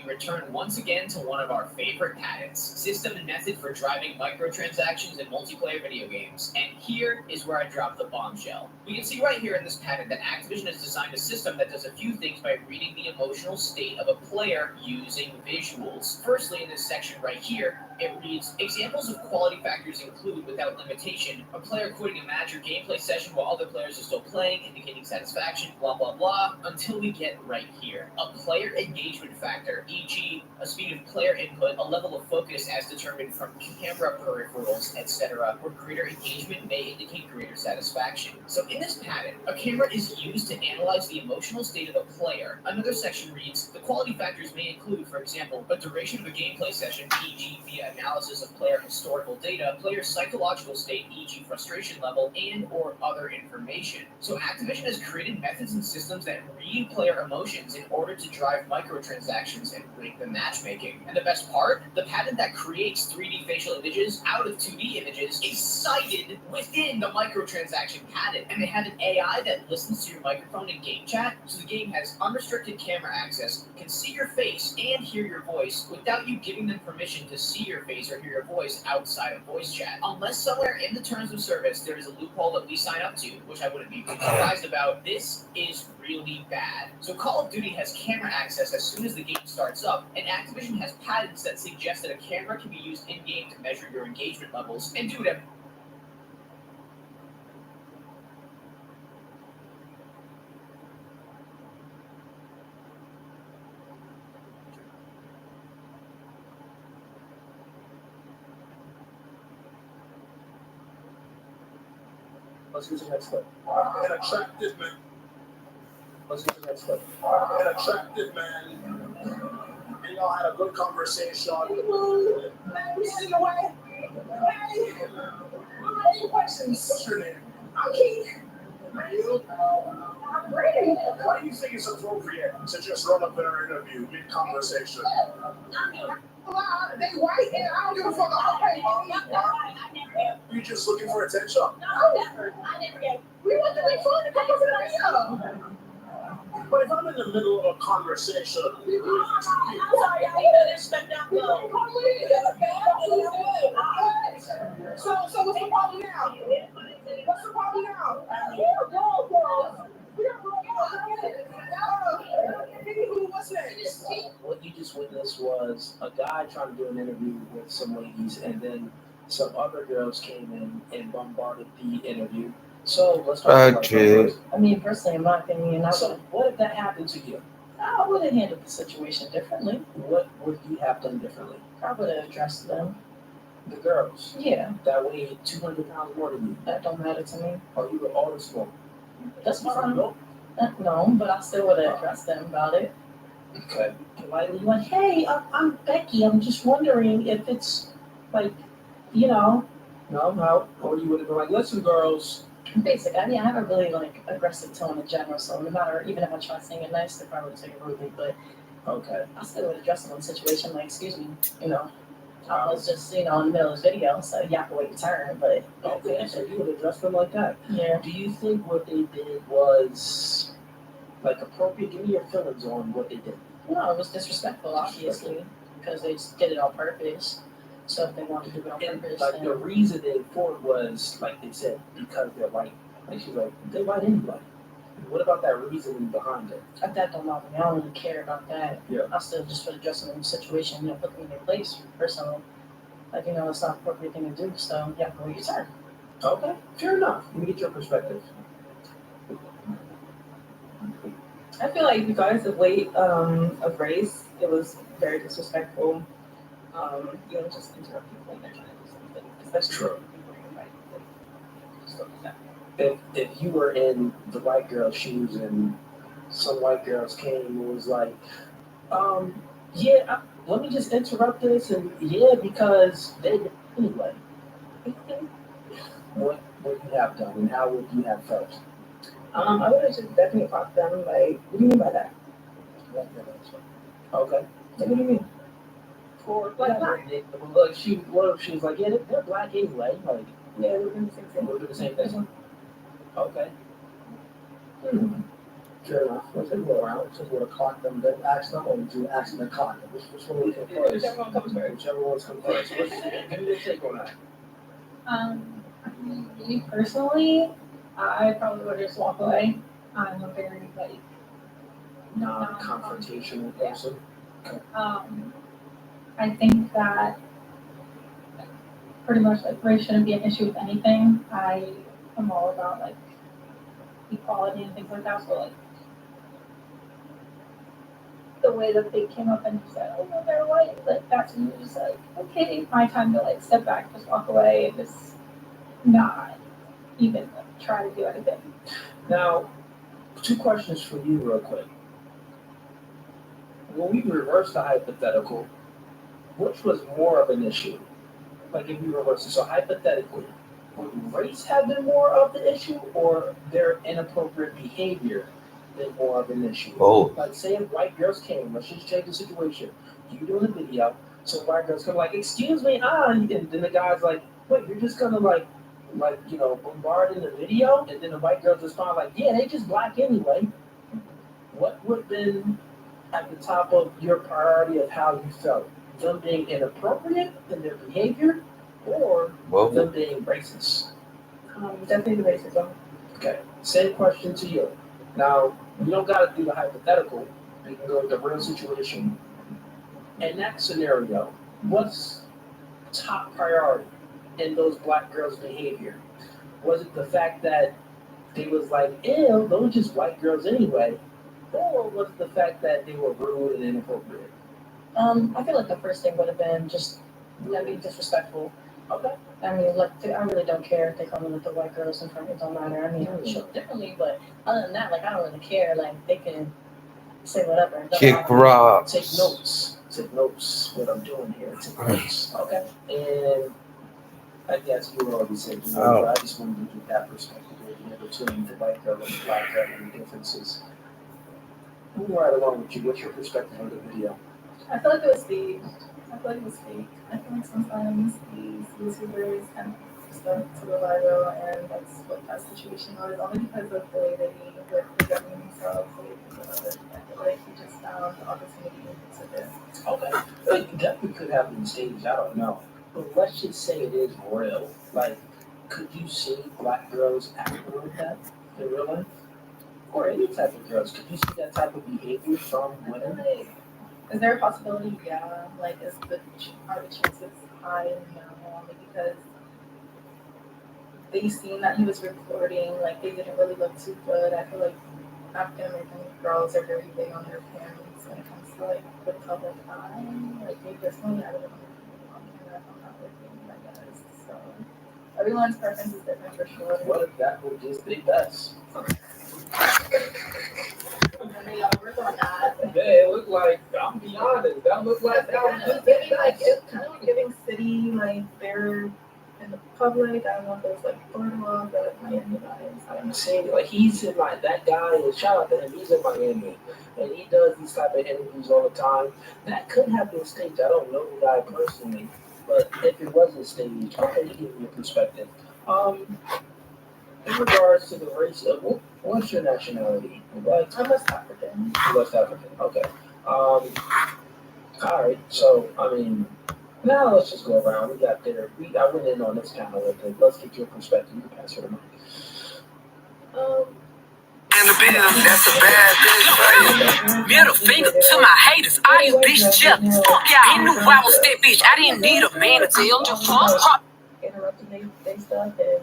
we return once again to one of our favorite patents, system and method for driving microtransactions in multiplayer video games. And here is where I drop the bombshell. We can see right here in this patent that Activision has designed a system that does a few things by reading the emotional state of a player using visuals. Firstly, in this section right here, it reads, examples of quality factors include, without limitation, a player quitting a match or gameplay session while other players are still playing, indicating satisfaction, blah, blah, blah, until we get right here. A player engagement factor, e.g., a speed of player input, a level of focus as determined from camera peripherals, etc., where greater engagement may indicate greater satisfaction. So in this patent, a camera is used to analyze the emotional state of the player. Another section reads, the quality factors may include, for example, a duration of a gameplay session, e.g., via analysis of player historical data, player psychological state, e.g. frustration level, and or other information. So Activision has created methods and systems that read player emotions in order to drive microtransactions and rig the matchmaking. And the best part, the patent that creates 3D facial images out of 2D images is cited within the microtransaction patent. And they have an AI that listens to your microphone in game chat, so the game has unrestricted camera access, can see your face and hear your voice without you giving them permission to see your face or hear your voice outside of voice chat. Unless somewhere in the terms of service there is a loophole that we sign up to, which I wouldn't be too surprised about, this is really bad. So Call of Duty has camera access as soon as the game starts up, and Activision has patents that suggest that a camera can be used in-game to measure your engagement levels and do whatever. Let's get to the next clip. An attractive man. Let's get to the next clip. An attractive man. And y'all had a good conversation. He's in the way. Hey, any questions? What's your name? I'm Keith. Are you? I'm ready. Why do you think it's appropriate to just run up in our interview, mid-conversation? I mean, they white and I don't give a fuck. You just looking for attention? No, never. I never get. We want to be fun and come over to the But if I'm in the middle of a conversation, I'm sorry, I didn't expect that. So what's the problem now? What's the problem now? What's next? What you just witnessed was a guy trying to do an interview with some ladies, and then some other girls came in and bombarded the interview. So let's talk about that. I mean, personally, in my opinion, So what if that happened to you? I would have handled the situation differently. What would you have done differently? I would have addressed them. The girls Yeah, that weighed 200 pounds more than you, that don't matter to me. or you were all the smoke. That's fine. No. No, but I still would have addressed them about it. Okay. Politely, like, hey, I'm Becky. I'm just wondering if it's like, you know, No. Or you would have been like, listen, girls. basic. I mean, I have a really like aggressive tone in general, so no matter, even if I try to sing it nice, they probably would take it rudely. But Okay. I still would address them in the situation, like, excuse me, you know, I was just, you know, in the middle of this video, so you have to wait your turn. But Okay, so you would address them like that. yeah, Do you think what they did was like appropriate? Give me your feelings on what they did. no, it was disrespectful, obviously, because they just did it on purpose. So if they wanted to do it on And purpose, like the then reason they for it was like they said because they're white. Like she's like they're white anyway. What about that reasoning behind it? that don't bother me. I don't really care about that. Yeah. I still just would address them in the situation, you know, put them in their place personally. Like, you know, it's not an appropriate thing to do, so you have to wait your turn. Okay, fair enough. Let me get your perspective. I feel like regardless of weight, of race, it was very disrespectful. You know, just interrupt people when they're trying to do something, especially True. when people are like stuff like that. If you were in the white girl's shoes and some white girls came and was like, let me just interrupt this and because they anyway. What would you have done and how would you have felt? I would have just definitely talked to them like, what do you mean by that? Okay. Like, what do you mean? For black. Look, she was like, yeah, they're black anyway. Like, Yeah, we're doing the same thing. we'll do the same thing. Okay. Fair enough. Let's go around. Just want to clock them, then ask them, or do you ask them and clock them? Which one will come first? Whichever one comes first. Whichever one's come first. Give me your take on that. Me personally, I probably would just walk away. I'm a very like Non-confrontational person. I think that pretty much like race shouldn't be an issue with anything. I am all about like equality and things like that. So like the way that they came up and said, "Oh no, they're white," like that to me was like, okay, my time to like step back, just walk away, and just not even like, try to do anything. Now, 2 questions for you, real quick. When we reverse the hypothetical, which was more of an issue? Like if you reverse it, so hypothetically, would race have been more of the issue, or their inappropriate behavior been more of an issue? Both. Like say if white girls came, let's just change the situation. You doing a video, so white girls come like, "Excuse me, and then the guy's like, "Wait, you're just gonna like bombard in the video?" And then the white girls respond like, "Yeah, they just black anyway." What would have been at the top of your priority of how you felt? Them being inappropriate in their behavior, or them being racist? Definitely the racism. Okay, same question to you. Now, you don't got to do the hypothetical. You can go with the real situation. In that scenario, what's top priority in those black girls' behavior? Was it the fact that they was like, ew, those are just white girls anyway? Or was it the fact that they were rude and inappropriate? I feel like the first thing would have been just them being disrespectful. Okay. I mean, like, I really don't care if they come in with the white girls in front. It don't matter. I mean, I show differently, but other than that, like, I don't really care. Like, they can say whatever. Kick rocks. Take notes. Take notes. What I'm doing here. Take notes. Okay. And I guess you already said you know, but I just wanted to get that perspective between the white girl and the black girl and the differences. Moving right along with you, what's your perspective on the video? I feel like it was staged. I feel like sometimes these YouTubers kind of stuck to the viral, and that's what that situation was. Only because of the way that he was presenting himself, I feel like he just found the opportunity to do it. Okay. It definitely could have been staged, I don't know. But let's just say it is real. Like, could you see black girls acting like that in real life? Or any type of girls? Could you see that type of behavior from women? Is there a possibility? Yeah. Like, are the chances high? No, only because they seen that he was recording. Like, they didn't really look too good. I feel like African American girls are very big on their parents when it comes to like the public eye. Like, me personally, I wouldn't want to on camera if I'm not working, I guess. So everyone's preference is different for sure. What if that would just be best? Yeah, it looked like, I'm be honest, that looked like that was just It's kind of giving city, like, they're in the public. I don't know if there's, like, boardwalk or, like, Miami vibes. I don't know. saying, like, he's in, like, that guy, and shout out to him, he's in Miami, and he does these type of interviews all the time. That could have been staged. I don't know the guy personally, but if it wasn't staged, okay, you give me a perspective. In regards to the race of, what's your nationality? Like, I'm West African. West African, okay. All right, so, I mean, now let's just go around. I went in on this kind of with it. Let's get your perspective. You can pass it on. In the business, that's a bad bitch. Middle finger to my haters. All you bitch jealous. Fuck y'all. They knew I was that bitch. I didn't need a man to tell the fuck. Interrupting their stuff and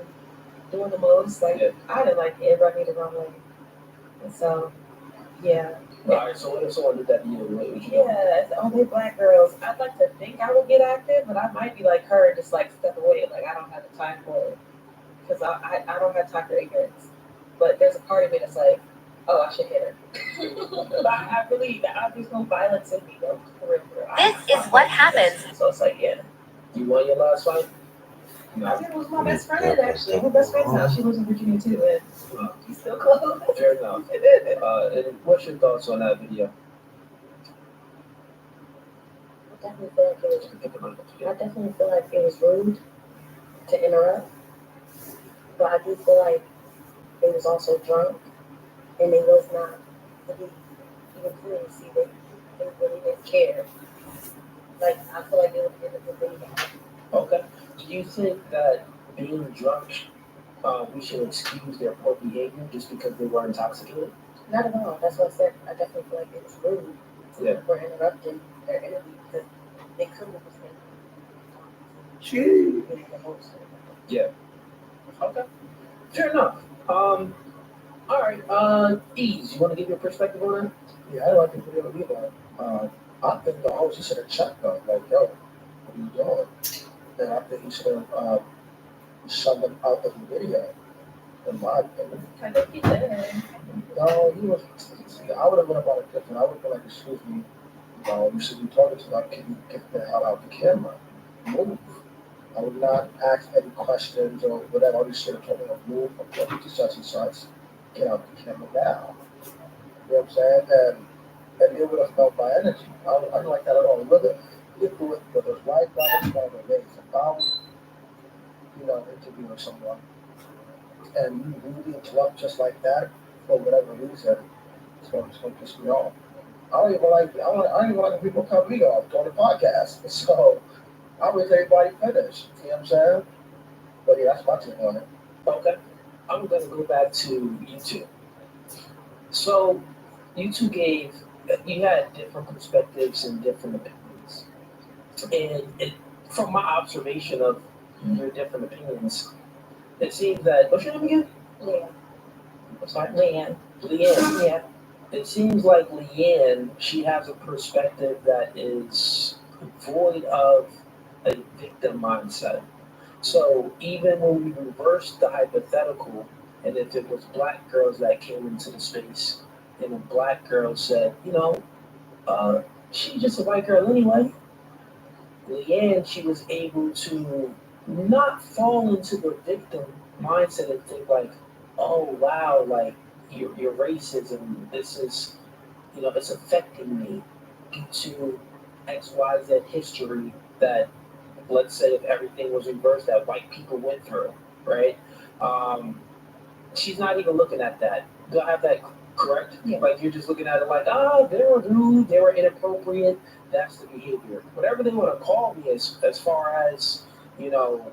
doing the most. Like, I didn't like everybody the wrong way. And so, yeah. Alright, so what if someone did that to you? What would you do? Yeah, it's only black girls. I'd like to think I would get active, but I might be like her and just like step away. Like, I don't have the time for it. Because I don't have time for ignorance. But there's a part of me that's like, oh, I should hit her. But there's no violence in me though. For real. This is what happens. So it's like, yeah. You won your last fight? No. I think it was my best friend actually. My best friend's house. She lives in Virginia too, and she's still close. Fair enough. And what's your thoughts on that video? I definitely feel like it was rude to interrupt, but I do feel like they was also drunk and they was not you can clearly see that they really didn't care. Like, I feel like they would have been debating. Okay. Do you think that being drunk, we should excuse their poor behavior just because they were intoxicated? Not at all. That's what I said. I definitely feel like it was rude Yeah. for interrupting their interview because they couldn't have been the host. Yeah. Okay. Fair enough. All right. Ease, you want to give your perspective on that? Yeah, I don't think we're gonna do that. I think the host should have checked them, like, yo, what are you doing? And I think he should have shoved them out of the video. In my opinion. I think he did. No, he was. See, I would have been about it different. I would have been like, excuse me, you should be talking to them. Can you get the hell out the camera? Move. I would not ask any questions or whatever. I would just sort of told them to move from talking to such and such. Get out the camera now. You know what I'm saying? And it would have felt my energy. I don't like that at all. Whether it's right, whether race. If I was, interviewing someone and you really interrupt just like that for whatever reason, it's going to piss me off. I don't even like when people cut me off on the podcast. So I wish everybody finish. You know what I'm saying? But yeah, that's my take on it. Okay. I'm going to go back to you two. So, you two you had different perspectives and different opinions. And from my observation of your different opinions, it seems that, what's your name again? Leanne. I'm sorry? Leanne. Leanne. Yeah. It seems like Leanne, she has a perspective that is void of a victim mindset. So even when we reverse the hypothetical, and if it was black girls that came into the space, and a black girl said, she's just a white girl anyway, Leanne, she was able to not fall into the victim mindset and think like, oh wow, like your racism, this is, it's affecting me due to XYZ history that, let's say if everything was reversed, that white people went through, right? She's not even looking at that. Do I have that correct? Yeah. Like you're just looking at it like, they were rude, they were inappropriate, that's the behavior. Whatever they want to call me as far as,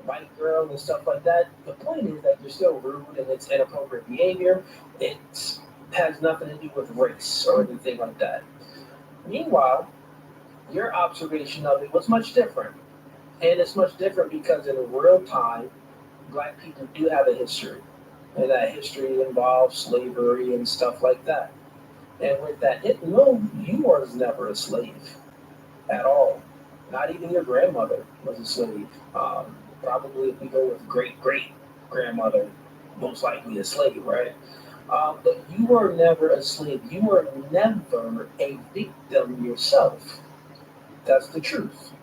white girl and stuff like that, the point is that you're still rude and it's inappropriate behavior. It has nothing to do with race or anything like that. Meanwhile, your observation of it was much different. And it's much different because in real time, black people do have a history. And that history involves slavery and stuff like that. And with that, you was never a slave at all. Not even your grandmother was a slave. Probably if we go with great-great-grandmother, most likely a slave, right? But you were never a slave. You were never a victim yourself. That's the truth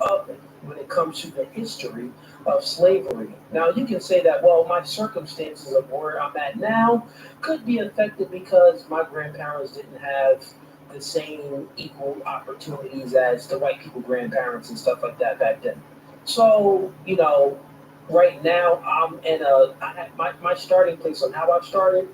of it when it comes to the history of slavery. Now, you can say that, well, my circumstances of where I'm at now could be affected because my grandparents didn't have the same equal opportunities as the white people grandparents and stuff like that back then. So, right now I'm in my starting place on how I started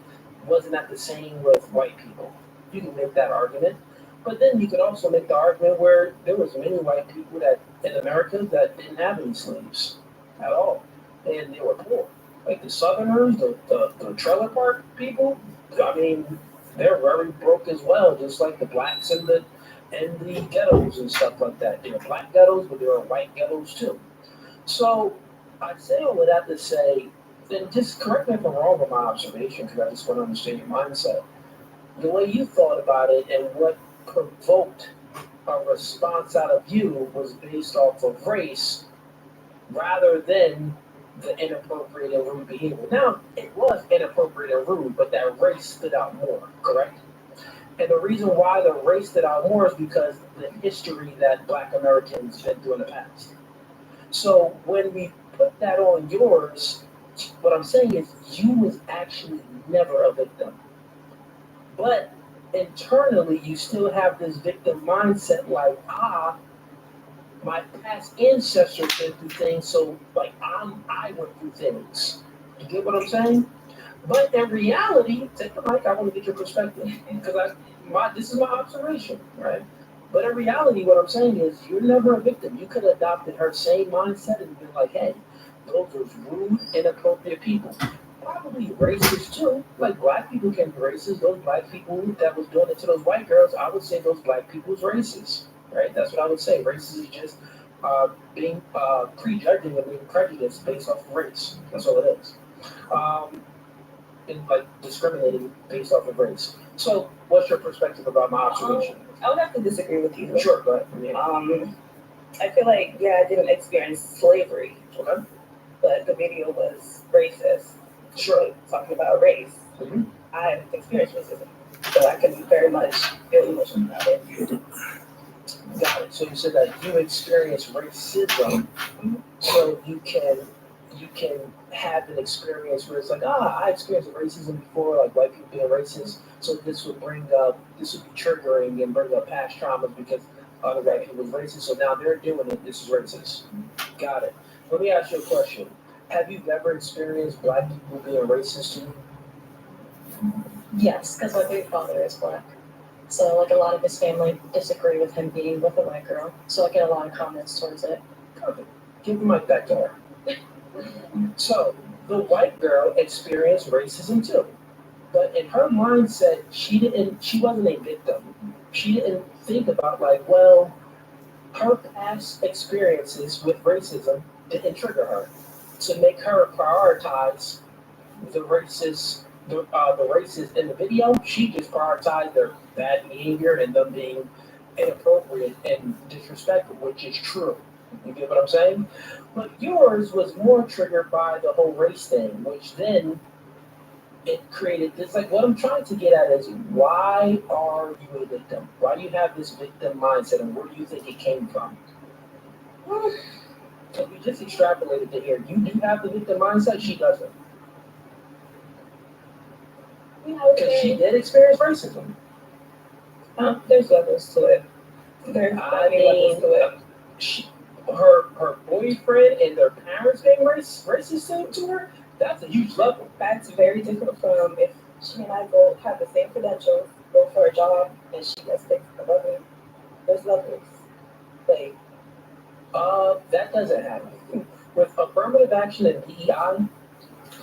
wasn't at the same with white people. You can make that argument. But then you could also make the argument where there was many white people that in America that didn't have any slaves at all. And they were poor. Like the Southerners, the trailer park people, I mean, they're very broke as well, just like the blacks and the ghettos and stuff like that. There are black ghettos, but there are white ghettos too. So I'd say all of that to say, and just correct me if I'm wrong with my observation, because I just want to understand your mindset. The way you thought about it and what provoked a response out of you was based off of race rather than the inappropriate and rude behavior. Now, it was inappropriate and rude, but that race stood out more, correct? And the reason why the race stood out more is because the history that Black Americans been through in the past. So when we put that on yours, what I'm saying is you was actually never a victim. But internally, you still have this victim mindset like, my past ancestors went through things, so like I went through things. You get what I'm saying? But in reality, take the mic. I want to get your perspective because this is my observation, right? But in reality, what I'm saying is, you're never a victim. You could have adopted her same mindset and been like, "Hey, those are rude, inappropriate people." Probably racist too. Like black people can be racist. Those black people that was doing it to those white girls, I would say those black people's racist, right? That's what I would say. Racist is just being prejudging and being prejudiced based off of race. That's all it is. And like discriminating based off of race. So, what's your perspective about my observation? I would have to disagree with you. Sure, go ahead. I feel like, yeah, I didn't experience slavery, Okay. but the video was racist. Sure. Talking about race. Mm-hmm. I haven't experienced racism, so I can very much feel emotional about it. Got it. So you said that you experienced racism, so you can have an experience where it's like, I experienced racism before, like white people being racist. So this would be triggering and bring up past traumas because other white people was racist. So now they're doing it. This is racist. Got it. Let me ask you a question. Have you ever experienced black people being racist to you? Yes, because my big father is black. So, like, a lot of his family disagree with him being with a white girl. So I get a lot of comments towards it. Perfect. Give the mic back to her. So, the white girl experienced racism too. But in her mindset, she wasn't a victim. She didn't think about her past experiences with racism didn't trigger her to make her prioritize the racist in the video. She just prioritized their bad behavior and them being inappropriate and disrespectful, which is true. You get what I'm saying? But yours was more triggered by the whole race thing, which then it created this. Like, what I'm trying to get at is, why are you a victim? Why do you have this victim mindset, and where do you think it came from? So we just extrapolated to here. You do have the victim mindset. She doesn't. Because she did experience racism. There's levels to it. There's levels to it. Her boyfriend and their parents being racist to her, that's a huge level. That's very different from if she and I both have the same credentials, go for a job, and she gets picked above me. There's levels. Like, that doesn't happen. With affirmative action and DEI,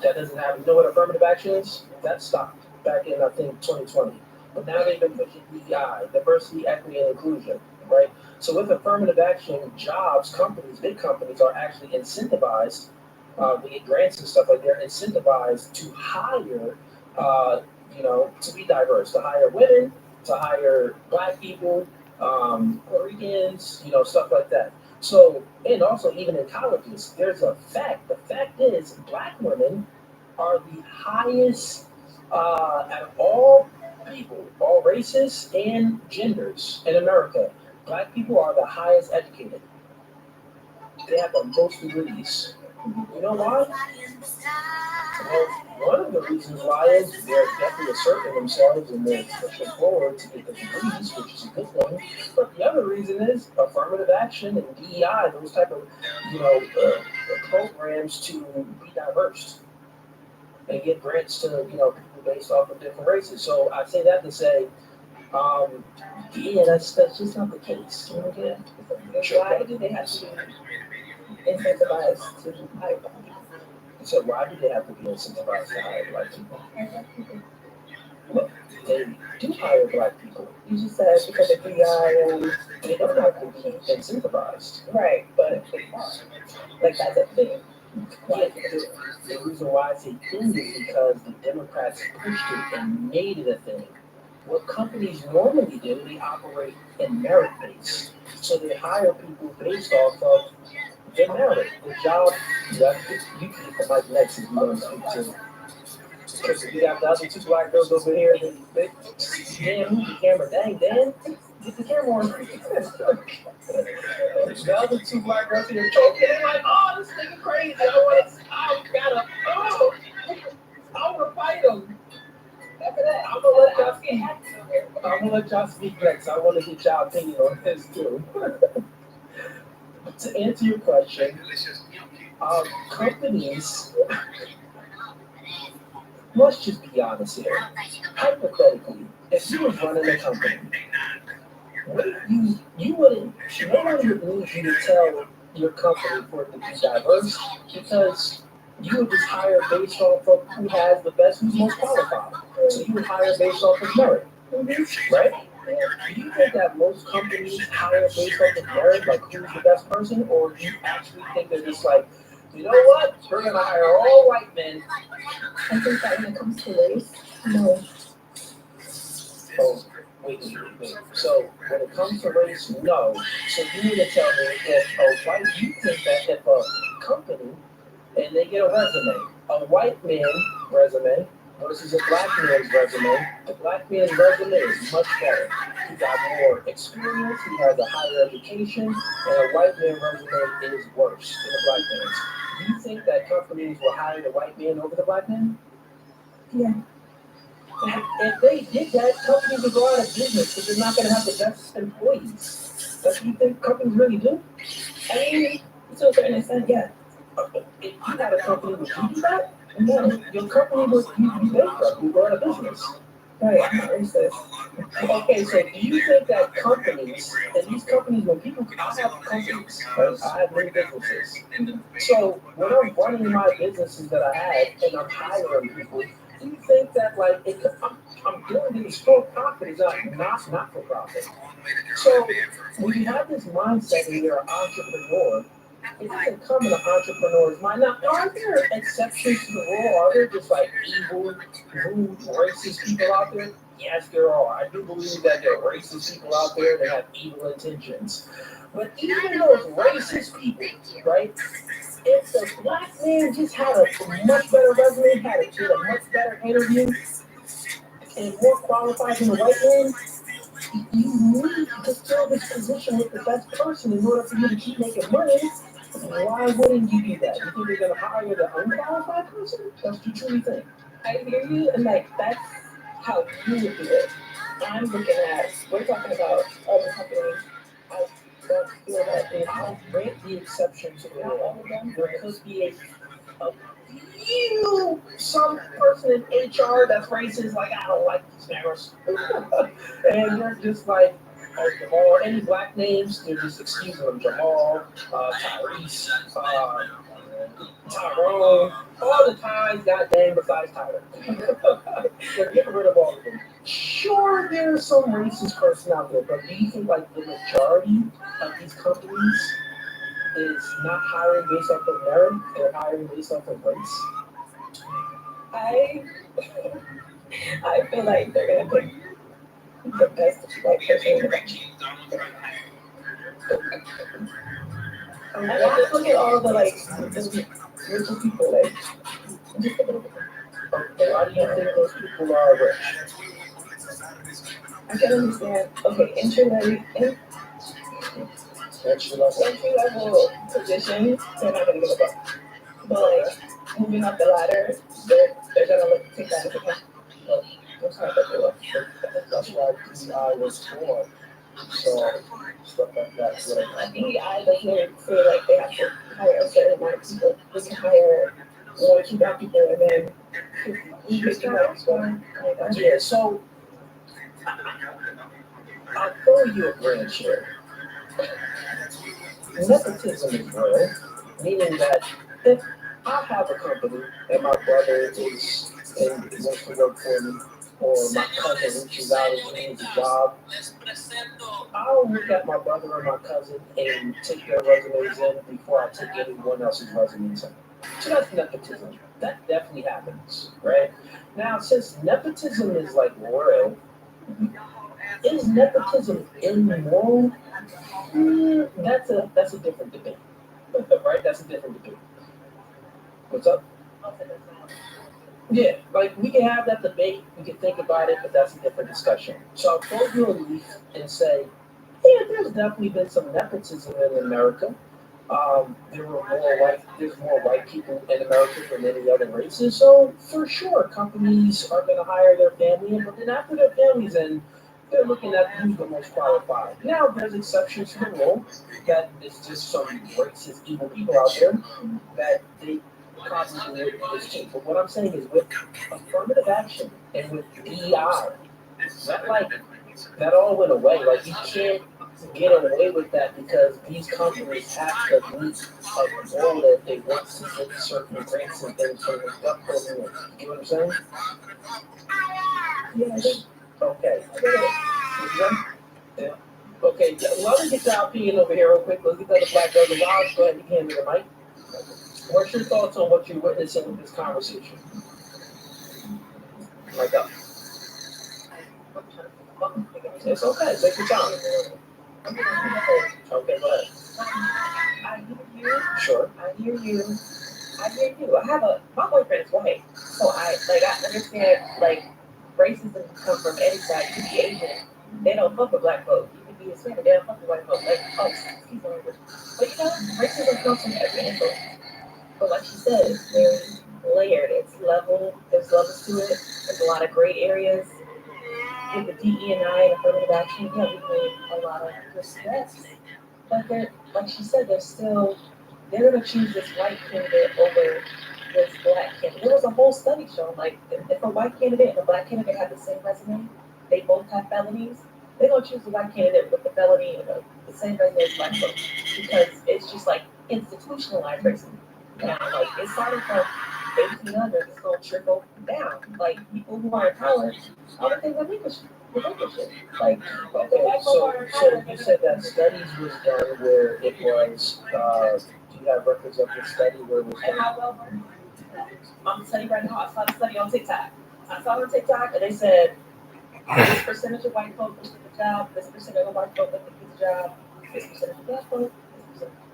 that doesn't happen. You know what affirmative action is? That stopped back in, I think, 2020. But now they've been pushing DEI, diversity, equity, and inclusion, right? So with affirmative action, jobs, companies, big companies are actually incentivized. We get grants and stuff like that. They're incentivized to hire, to be diverse, to hire women, to hire black people, Puerto Ricans, stuff like that. So, and also even in colleges, there's a fact. The fact is, black women are the highest out of all people, all races and genders in America. Black people are the highest educated. They have the most degrees. You know why? Well, one of the reasons why is they're definitely asserting themselves and they're pushing forward to get the degrees, which is a good thing. But the other reason is affirmative action and DEI, those type of, programs to be diverse and get grants to, people based off of different races. So I say that to say, that's just not the case. Why do they have to be incentivized to hire black people? So why do they have to be incentivized to hire black people? Look, they do hire black people. You just said because of DEI and they don't have to be incentivized. Right, but like that's a thing. Yeah, the reason why it's a thing is because the Democrats pushed it and made it a thing. What companies normally do, they operate in merit-based. So they hire people based off of their merit. The job, you can get the mic next if you want to speak to. Because we got the other two black girls over here. Dan, move the camera. Dang, Dan, get the camera on. The other two black girls here choking. They're like, oh, this nigga crazy. I want to fight him. After that, I'm gonna let y'all speak next. I want to get y'all opinion on this too. To answer your question, companies let's just be honest here. Hypothetically, if you was running a company, you wouldn't, no one would need you to tell your company for it to be diverse because you would just hire based off of who has the best, who's most qualified. So you would hire based off of merit, right? Do you think that most companies hire based off of merit, like who's the best person, or do you actually think they're just like, you know what, we're gonna hire all white men? I think that when it comes to race, no. Oh, wait. So when it comes to race, no. So you need to tell me if a white, you think that if a company and they get a resume, a white man's resume versus a black man's resume, the black man's resume is much better. He got more experience, he has a higher education, and a white man's resume is worse than a black man's. Do you think that companies will hire the white man over the black man? Yeah. If they did that, companies would go out of business because they're not going to have the best employees. That's what you think companies really do? I mean, to a certain extent, yeah. If you got a company would you do that? No, your company would be bankrupt. You go out of business. Right, I'm not racist. Okay, so do you think that companies, and these companies, when people, I have companies, right? I have many businesses. So when I'm running my businesses that I have and I'm hiring people, do you think that like I'm doing these for profit, not for profit? So when you have this mindset and you're an entrepreneur, it doesn't come in an entrepreneur's mind. Now, are there exceptions to the rule? Are there just like evil, rude, racist people out there? Yes, there are. I do believe that there are racist people out there that have evil intentions. But even those racist people, right? If the black man just had a much better resume, had a much better interview, and more qualified than the white man, you need to fill this position with the best person in order for you to keep making money. Why wouldn't you do that? You think they're gonna hire the unqualified person? That's what you truly think. I hear you, and like that's how you would do it. I'm looking at, we're talking about other companies. I don't feel that they I'll grant the exception to the rule. There could be a few, some person in HR that's racist, like, I don't like these niggas. And they're just like, oh, Jamal, any black names, they're just excusing them. Jamal, Tyrese, Tyrone, all the ties, goddamn, besides Tyler. They're getting rid of all of them. Sure, there's some racist person out there, but do you think like the majority of these companies is not hiring based off of merit, they're hiring based off of race? I feel like they're gonna pick the best white person in the bunch. I mean, just look at all the like rich people, like just a little bit. Why do you think those people are rich? I can understand. Okay, entry level positions, they're not gonna give a fuck. But like moving up the ladder, they're gonna take that into account. That's not that they were. That's why PEI was born. So stuff like that. PEI doesn't feel like they have to hire a certain amount of people. They can hire 1 or 2 black people and then 50 white people. Yeah, so I'll throw you a branch here. Nepotism is real, meaning that if I have a company and my brother is and wants to work for me, or my cousin reaches out and needs a job, I'll look at my brother or my cousin and take their resumes in before I take anyone else's resumes in. So that's nepotism. That definitely happens, right? Now, since nepotism is like royal, is nepotism immoral? That's a different debate, right? That's a different debate. What's up? Yeah, like we can have that debate, we can think about it, but that's a different discussion. So I'll throw you a leaf and say, yeah, there's definitely been some nepotism in America. There's more white people in America than any other races. So for sure, companies are going to hire their family in, but then after their family's in, they're looking at who's the most qualified. Now, there's exceptions to the rule that it's just some racist, evil people out there that they cops will do this too. But what I'm saying is with affirmative action and with DEI, that like that all went away. Like you can't get away with that because these companies have to meet a goal that they want to get certain grants and things from the government. You get what I'm saying? Yeah, I do. Okay. Yeah. Okay, let me get your opinion over here real quick. Let's get the other black brother. Ross, go ahead, you can hear the mic. What's your thoughts on what you're witnessing in this conversation? Like that. It's okay, take your time. Okay, go ahead. I hear you. Sure. I hear you. My boyfriend is white, so I understand like racism comes from any side. You can be Asian, they don't fuck with black folks. You can be Hispanic, they don't fuck with white folks. Like, oh, excuse me. But racism comes from every angle. But like she said, it's very layered. It's level. There's levels to it. There's a lot of gray areas. With the DE&I and affirmative action, yeah, we made a lot of respect. But like she said, they're gonna choose this white candidate over this black candidate. There was a whole study showing like if a white candidate and a black candidate have the same resume, they both have felonies, they're gonna choose the white candidate with the felony and the same resume as black folks because it's just like institutionalized racism. Now, like it's starting from 1800, it's gonna trickle down. Like people who are in power, all the things relinquish it. Like okay, so you said that studies was done where it was. Do you have records of the study where it was done? How well done? I'm telling you right now, I saw the study on TikTok. And they said this percentage of white folks get the job, this percentage of white folks get the job, this percentage of black folks,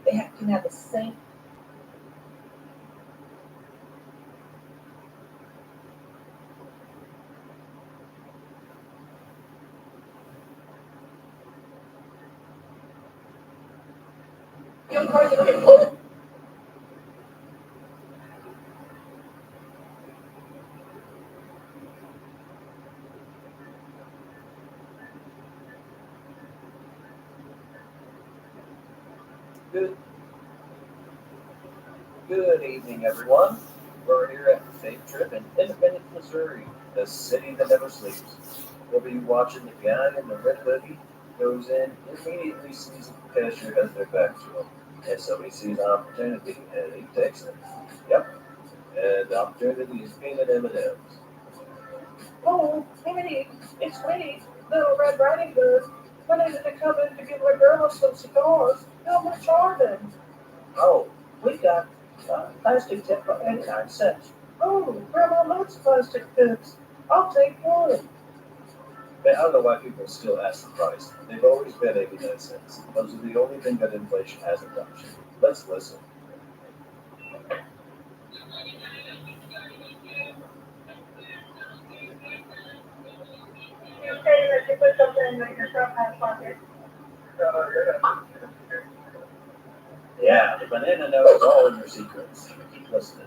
they can have the same. Good evening, everyone. We're here at Faith Trip in Independence, Missouri, the city that never sleeps. We'll be watching the guy in the red hoodie goes in, immediately sees the cashier has their back to him. And so he sees an opportunity and he takes it. Yep. And the opportunity is peanut M&Ms. Oh, Timothy, it's me, Little Red Riding Hood. I needed to come in to give my girl some cigars. How much are they? Oh, we got plastic tip for 89 cents. Oh, Grandma likes plastic tips. I'll take one. But I don't know why people still ask the price. They've always been 89 cents. Those are the only thing that inflation hasn't touched. Let's listen. You say that you put something in your front pocket. Yeah, the banana knows all of your secrets. Keep listening.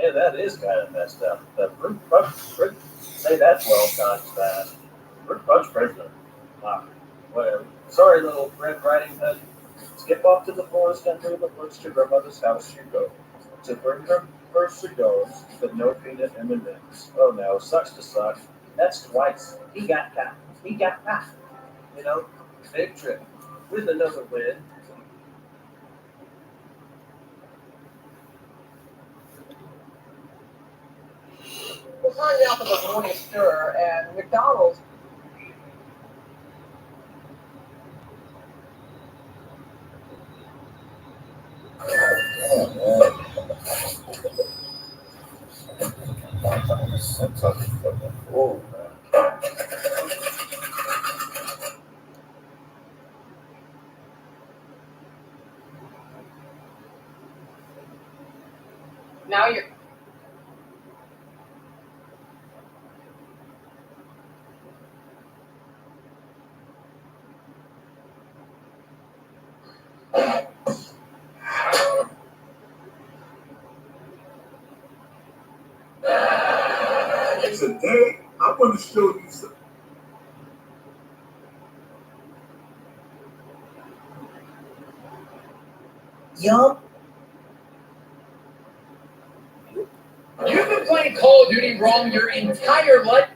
Yeah, that is kind of messed up. The fruit say that 12 times fast. Fruit punch president. Whatever. Sorry, little Red Riding Hood. Skip off to the forest country that looks to grandmother's house you go. To bring her first cigars, but no peanut M&Ms. Oh no, sucks to suck. That's twice. He got caught. You know, big trip. With another win. We're finding out for the morning stir and McDonald's. Oh, Now you're. want to show you something. Yup. You've been playing Call of Duty wrong your entire life.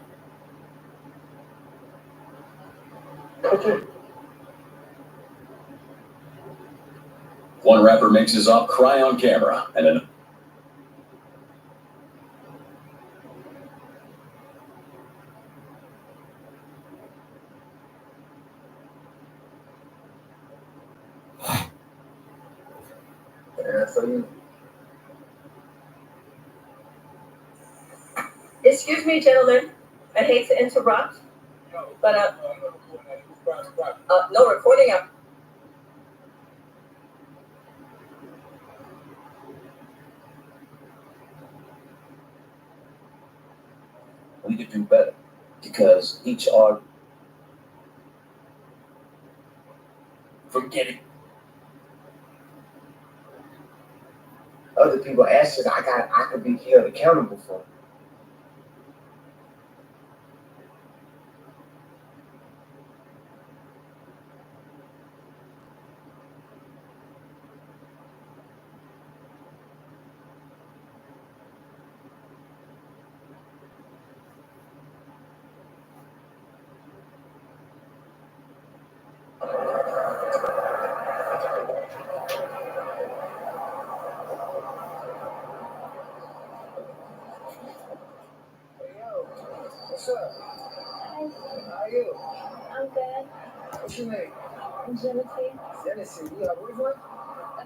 One rapper mixes up Cry on Camera and an Yeah, so you. Excuse me, gentlemen. I hate to interrupt, but no recording up. We could do better because each art. Forget it. Other people actions I could be held accountable for. What's up? Hi, How are you? I'm good. What's your name? I'm Genesee. Genesee. You got a boyfriend?